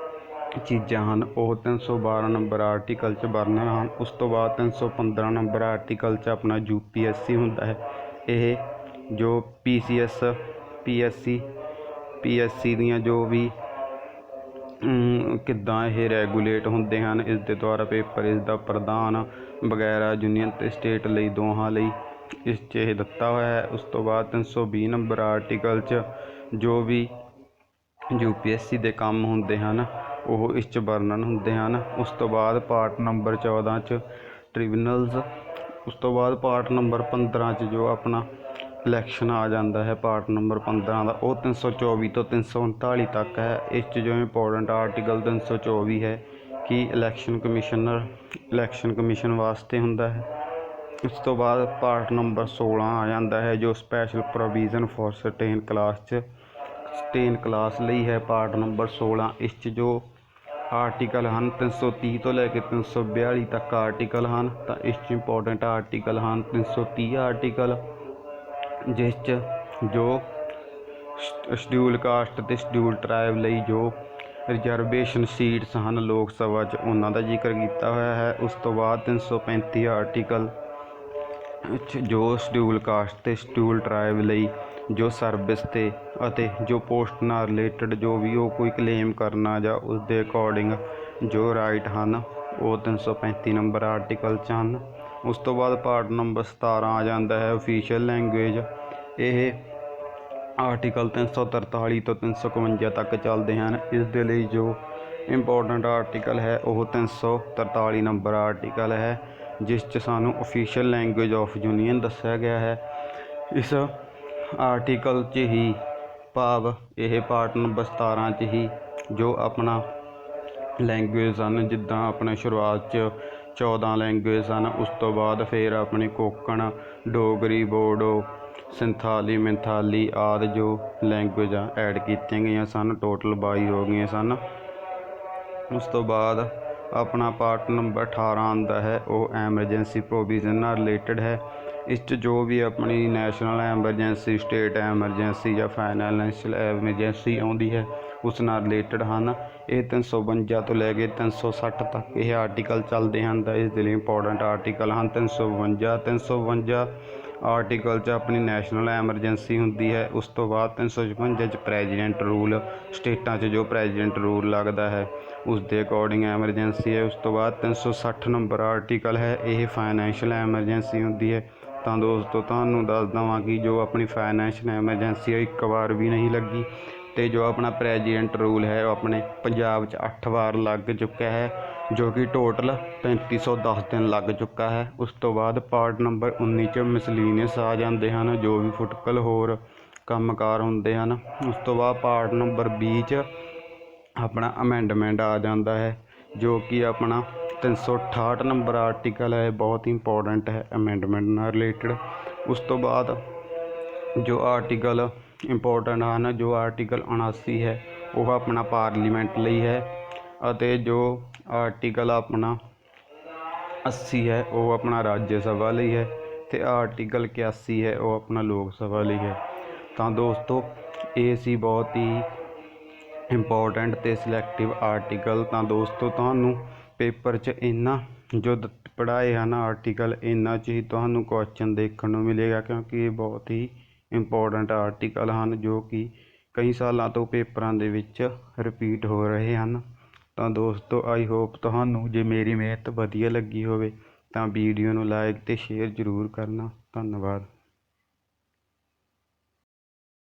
ਚੀਜ਼ਾਂ ਹਨ ਉਹ 312 ਨੰਬਰ ਆਰਟੀਕਲ 'ਚ ਵਰਣਨ ਹਨ। ਉਸ ਤੋਂ ਬਾਅਦ 315 ਨੰਬਰ ਆਰਟੀਕਲ 'ਚ ਆਪਣਾ UPSC ਹੁੰਦਾ ਹੈ। ਇਹ ਜੋ PSC ਦੀਆਂ ਜੋ ਵੀ ਕਿੱਦਾਂ ਇਹ ਰੈਗੂਲੇਟ ਹੁੰਦੇ ਹਨ, ਇਸ ਦੇ ਦੁਆਰਾ ਪੇਪਰ, ਇਸ ਦਾ ਪ੍ਰਧਾਨ ਵਗੈਰਾ ਯੂਨੀਅਨ ਅਤੇ ਸਟੇਟ ਲਈ ਦੋਹਾਂ ਲਈ ਇਸ 'ਚ ਇਹ ਦਿੱਤਾ ਹੋਇਆ ਹੈ। ਉਸ ਤੋਂ ਬਾਅਦ 320 ਨੰਬਰ ਆਰਟੀਕਲ 'ਚ ਜੋ ਵੀ UPSC ਦੇ ਕੰਮ ਹੁੰਦੇ ਹਨ ਉਹ ਇਸ 'ਚ ਵਰਣਨ ਹੁੰਦੇ ਹਨ। ਉਸ ਤੋਂ ਬਾਅਦ ਪਾਰਟ ਨੰਬਰ 14 'ਚ ਟ੍ਰਿਬਿਊਨਲਸ। ਉਸ ਤੋਂ ਬਾਅਦ ਪਾਰਟ ਨੰਬਰ 15 'ਚ ਜੋ ਆਪਣਾ ਇਲੈਕਸ਼ਨ ਆ ਜਾਂਦਾ ਹੈ, ਪਾਰਟ ਨੰਬਰ 15 ਦਾ, ਉਹ 324 ਤੋਂ 339 ਤੱਕ ਹੈ। ਇਸ 'ਚ ਜੋ ਇੰਪੋਰਟੈਂਟ ਆਰਟੀਕਲ 324 ਹੈ ਕਿ ਇਲੈਕਸ਼ਨ ਕਮਿਸ਼ਨ ਵਾਸਤੇ ਹੁੰਦਾ ਹੈ। ਉਸ ਤੋਂ ਬਾਅਦ ਪਾਰਟ ਨੰਬਰ 16 ਆ ਜਾਂਦਾ ਹੈ ਜੋ special provision for certain class ਲਈ ਹੈ, ਪਾਰਟ ਨੰਬਰ 16। ਇਸ 'ਚ ਜੋ ਆਰਟੀਕਲ ਹਨ 330 ਤੋਂ ਲੈ ਕੇ 342 ਤੱਕ ਆਰਟੀਕਲ ਹਨ। ਤਾਂ ਇਸ 'ਚ ਇੰਪੋਰਟੈਂਟ ਆਰਟੀਕਲ ਹਨ 330 ਆਰਟੀਕਲ, ਜਿਸ 'ਚ ਜੋ ਸ਼ਡਿਊਲ ਕਾਸਟ ਅਤੇ ਸ਼ਡਿਊਲ ਟਰਾਈਬ ਲਈ ਜੋ ਰਿਜ਼ਰਵੇਸ਼ਨ ਸੀਟਸ ਹਨ ਲੋਕ ਸਭਾ 'ਚ, ਉਹਨਾਂ ਦਾ ਜ਼ਿਕਰ ਕੀਤਾ ਹੋਇਆ ਹੈ। ਉਸ ਤੋਂ ਬਾਅਦ 335 ਆਰਟੀਕਲ ਜੋ ਸ਼ਡਿਊਲ ਕਾਸਟ ਅਤੇ ਸ਼ਡਿਊਲ ਟਰਾਈਬ ਲਈ ਜੋ ਸਰਵਿਸ ਅਤੇ ਜੋ ਪੋਸਟ ਨਾਲ ਰਿਲੇਟਡ ਜੋ ਵੀ ਉਹ ਕੋਈ ਕਲੇਮ ਕਰਨਾ ਜਾਂ ਉਸ ਦੇ ਅਕੋਰਡਿੰਗ ਜੋ ਰਾਈਟ ਹਨ ਉਹ 335 ਨੰਬਰ ਆਰਟੀਕਲ 'ਚ ਹਨ। ਉਸ ਤੋਂ ਬਾਅਦ ਪਾਰਟ ਨੰਬਰ 17 ਆ ਜਾਂਦਾ ਹੈ ਓਫੀਸ਼ੀਅਲ ਲੈਂਗੁਏਜ। ਇਹ ਆਰਟੀਕਲ 343 ਤੋਂ 351 ਤੱਕ ਚੱਲਦੇ ਹਨ। ਇਸ ਦੇ ਲਈ ਜੋ ਇੰਪੋਰਟੈਂਟ ਆਰਟੀਕਲ ਹੈ ਉਹ 343 ਨੰਬਰ ਆਰਟੀਕਲ ਹੈ, ਜਿਸ 'ਚ ਸਾਨੂੰ ਓਫੀਸ਼ੀਅਲ ਲੈਂਗੁਏਜ ਆਫ ਯੂਨੀਅਨ ਦੱਸਿਆ ਗਿਆ ਹੈ। ਇਸ ਆਰਟੀਕਲ 'ਚ ਹੀ ਭਾਵ ਇਹ ਪਾਰਟ ਨੰਬਰ 17 'ਚ ਹੀ ਜੋ ਆਪਣਾ ਲੈਂਗੁਏਜ ਹਨ, ਜਿੱਦਾਂ ਆਪਣੇ ਸ਼ੁਰੂਆਤ 'ਚ 14 ਲੈਂਗੁਏਜ ਹਨ। ਉਸ ਤੋਂ ਬਾਅਦ ਫਿਰ ਆਪਣੀ ਕੋਕਣ, ਡੋਗਰੀ, ਬੋਡੋ, ਸਿੰਥਾਲੀ, ਮੈਂਥਾਲੀ ਆਦਿ ਜੋ ਲੈਂਗੁਏਜਾਂ ਐਡ ਕੀਤੀਆਂ ਗਈਆਂ ਸਨ, ਟੋਟਲ 22 ਹੋ ਗਈਆਂ ਸਨ। ਉਸ ਤੋਂ ਬਾਅਦ ਆਪਣਾ ਪਾਰਟ ਨੰਬਰ 18 ਆਉਂਦਾ ਹੈ, ਉਹ ਐਮਰਜੈਂਸੀ ਪ੍ਰੋਵੀਜ਼ਨ ਨਾਲ ਰਿਲੇਟਡ ਹੈ। ਇਸ 'ਚ ਜੋ ਵੀ ਆਪਣੀ ਨੈਸ਼ਨਲ ਐਮਰਜੈਂਸੀ, ਸਟੇਟ ਐਮਰਜੈਂਸੀ ਜਾਂ ਫਾਈਨੈਂਸ਼ੀਅਲ ਐਮਰਜੈਂਸੀ ਆਉਂਦੀ ਹੈ ਉਸ ਨਾਲ ਰਿਲੇਟਡ ਹਨ। ਇਹ 352 ਤੋਂ ਲੈ ਕੇ 360 ਤੱਕ ਇਹ ਆਰਟੀਕਲ ਚੱਲਦੇ ਹਨ। ਤਾਂ ਇਸ ਦੇ ਲਈ ਇੰਪੋਰਟੈਂਟ ਆਰਟੀਕਲ ਹਨ 352 ਆਰਟੀਕਲ 'ਚ ਆਪਣੀ ਨੈਸ਼ਨਲ ਐਮਰਜੈਂਸੀ ਹੁੰਦੀ ਹੈ। ਉਸ ਤੋਂ ਬਾਅਦ 356 'ਚ ਪ੍ਰੈਜ਼ੀਡੈਂਟ ਰੂਲ, ਸਟੇਟਾਂ 'ਚ ਜੋ ਪ੍ਰੈਜ਼ੀਡੈਂਟ ਰੂਲ ਲੱਗਦਾ ਹੈ ਉਸ ਦੇ ਅਕੋਰਡਿੰਗ ਐਮਰਜੈਂਸੀ ਹੈ। ਉਸ ਤੋਂ ਬਾਅਦ 360 ਨੰਬਰ ਆਰਟੀਕਲ ਹੈ, ਇਹ ਫਾਈਨੈਂਸ਼ੀਅਲ ਐਮਰਜੈਂਸੀ ਹੁੰਦੀ ਹੈ। ਤਾਂ ਦੋਸਤੋ ਤੁਹਾਨੂੰ ਦੱਸ ਦੇਵਾਂ ਕਿ ਜੋ ਆਪਣੀ ਫਾਈਨੈਂਸ਼ੀਅਲ ਐਮਰਜੈਂਸੀ ਹੈ ਇੱਕ ਵਾਰ ਵੀ ਨਹੀਂ ਲੱਗੀ, ਅਤੇ ਜੋ ਆਪਣਾ ਪ੍ਰੈਜ਼ੀਡੈਂਟ ਰੂਲ ਹੈ ਉਹ ਆਪਣੇ ਪੰਜਾਬ 'ਚ 8 ਵਾਰ ਲੱਗ ਚੁੱਕਿਆ ਹੈ, ਜੋ ਕਿ ਟੋਟਲ 3510 ਦਿਨ ਲੱਗ ਚੁੱਕਾ ਹੈ। ਉਸ ਤੋਂ ਬਾਅਦ ਪਾਰਟ ਨੰਬਰ 19 'ਚ ਮਿਸਲੀਨੀਅਸ ਆ ਜਾਂਦੇ ਹਨ, ਜੋ ਵੀ ਫੁਟਕਲ ਹੋਰ ਕੰਮਕਾਰ ਹੁੰਦੇ ਹਨ। ਉਸ ਤੋਂ ਬਾਅਦ ਪਾਰਟ ਨੰਬਰ 20 'ਚ ਆਪਣਾ ਅਮੈਂਡਮੈਂਟ ਆ ਜਾਂਦਾ ਹੈ, ਜੋ ਕਿ ਆਪਣਾ 368 ਨੰਬਰ ਆਰਟੀਕਲ ਹੈ, ਬਹੁਤ ਹੀ ਇੰਪੋਰਟੈਂਟ ਹੈ ਅਮੈਂਡਮੈਂਟ ਨਾਲ ਰਿਲੇਟਡ। ਉਸ ਤੋਂ ਬਾਅਦ ਜੋ ਆਰਟੀਕਲ ਇੰਪੋਰਟੈਂਟ ਹਨ, ਜੋ ਆਰਟੀਕਲ 79 ਹੈ ਉਹ ਆਪਣਾ ਪਾਰਲੀਮੈਂਟ ਲਈ ਹੈ, ਅਤੇ ਜੋ ਆਰਟੀਕਲ ਆਪਣਾ 80 ਹੈ ਉਹ ਆਪਣਾ ਰਾਜ ਸਭਾ ਲਈ ਹੈ, ਅਤੇ ਆਰਟੀਕਲ 81 ਹੈ ਉਹ ਆਪਣਾ ਲੋਕ ਸਭਾ ਲਈ ਹੈ। ਤਾਂ ਦੋਸਤੋ ਇਹ ਸੀ ਬਹੁਤ ਹੀ ਇੰਪੋਰਟੈਂਟ ਅਤੇ ਸਿਲੈਕਟਿਵ ਆਰਟੀਕਲ। ਤਾਂ ਦੋਸਤੋ ਤੁਹਾਨੂੰ ਪੇਪਰ 'ਚ ਇਹਨਾਂ ਜੋ ਪੜ੍ਹਾਏ ਹਨ ਆਰਟੀਕਲ, ਇਹਨਾਂ 'ਚ ਹੀ ਤੁਹਾਨੂੰ ਕੁਐਸਚਨ ਦੇਖਣ ਨੂੰ ਮਿਲੇਗਾ, ਕਿਉਂਕਿ ਇਹ ਬਹੁਤ ਹੀ ਇੰਪੋਰਟੈਂਟ ਆਰਟੀਕਲ ਹਨ ਜੋ ਕਿ ਕਈ ਸਾਲਾਂ ਤੋਂ ਪੇਪਰਾਂ ਦੇ ਵਿੱਚ ਰਿਪੀਟ ਹੋ ਰਹੇ ਹਨ। ਤਾਂ ਦੋਸਤੋ ਆਈ ਹੋਪ ਤੁਹਾਨੂੰ ਜੇ ਮੇਰੀ ਮਿਹਨਤ ਵਧੀਆ ਲੱਗੀ ਹੋਵੇ ਤਾਂ ਵੀਡੀਓ ਨੂੰ ਲਾਈਕ ਅਤੇ ਸ਼ੇਅਰ ਜ਼ਰੂਰ ਕਰਨਾ। ਧੰਨਵਾਦ।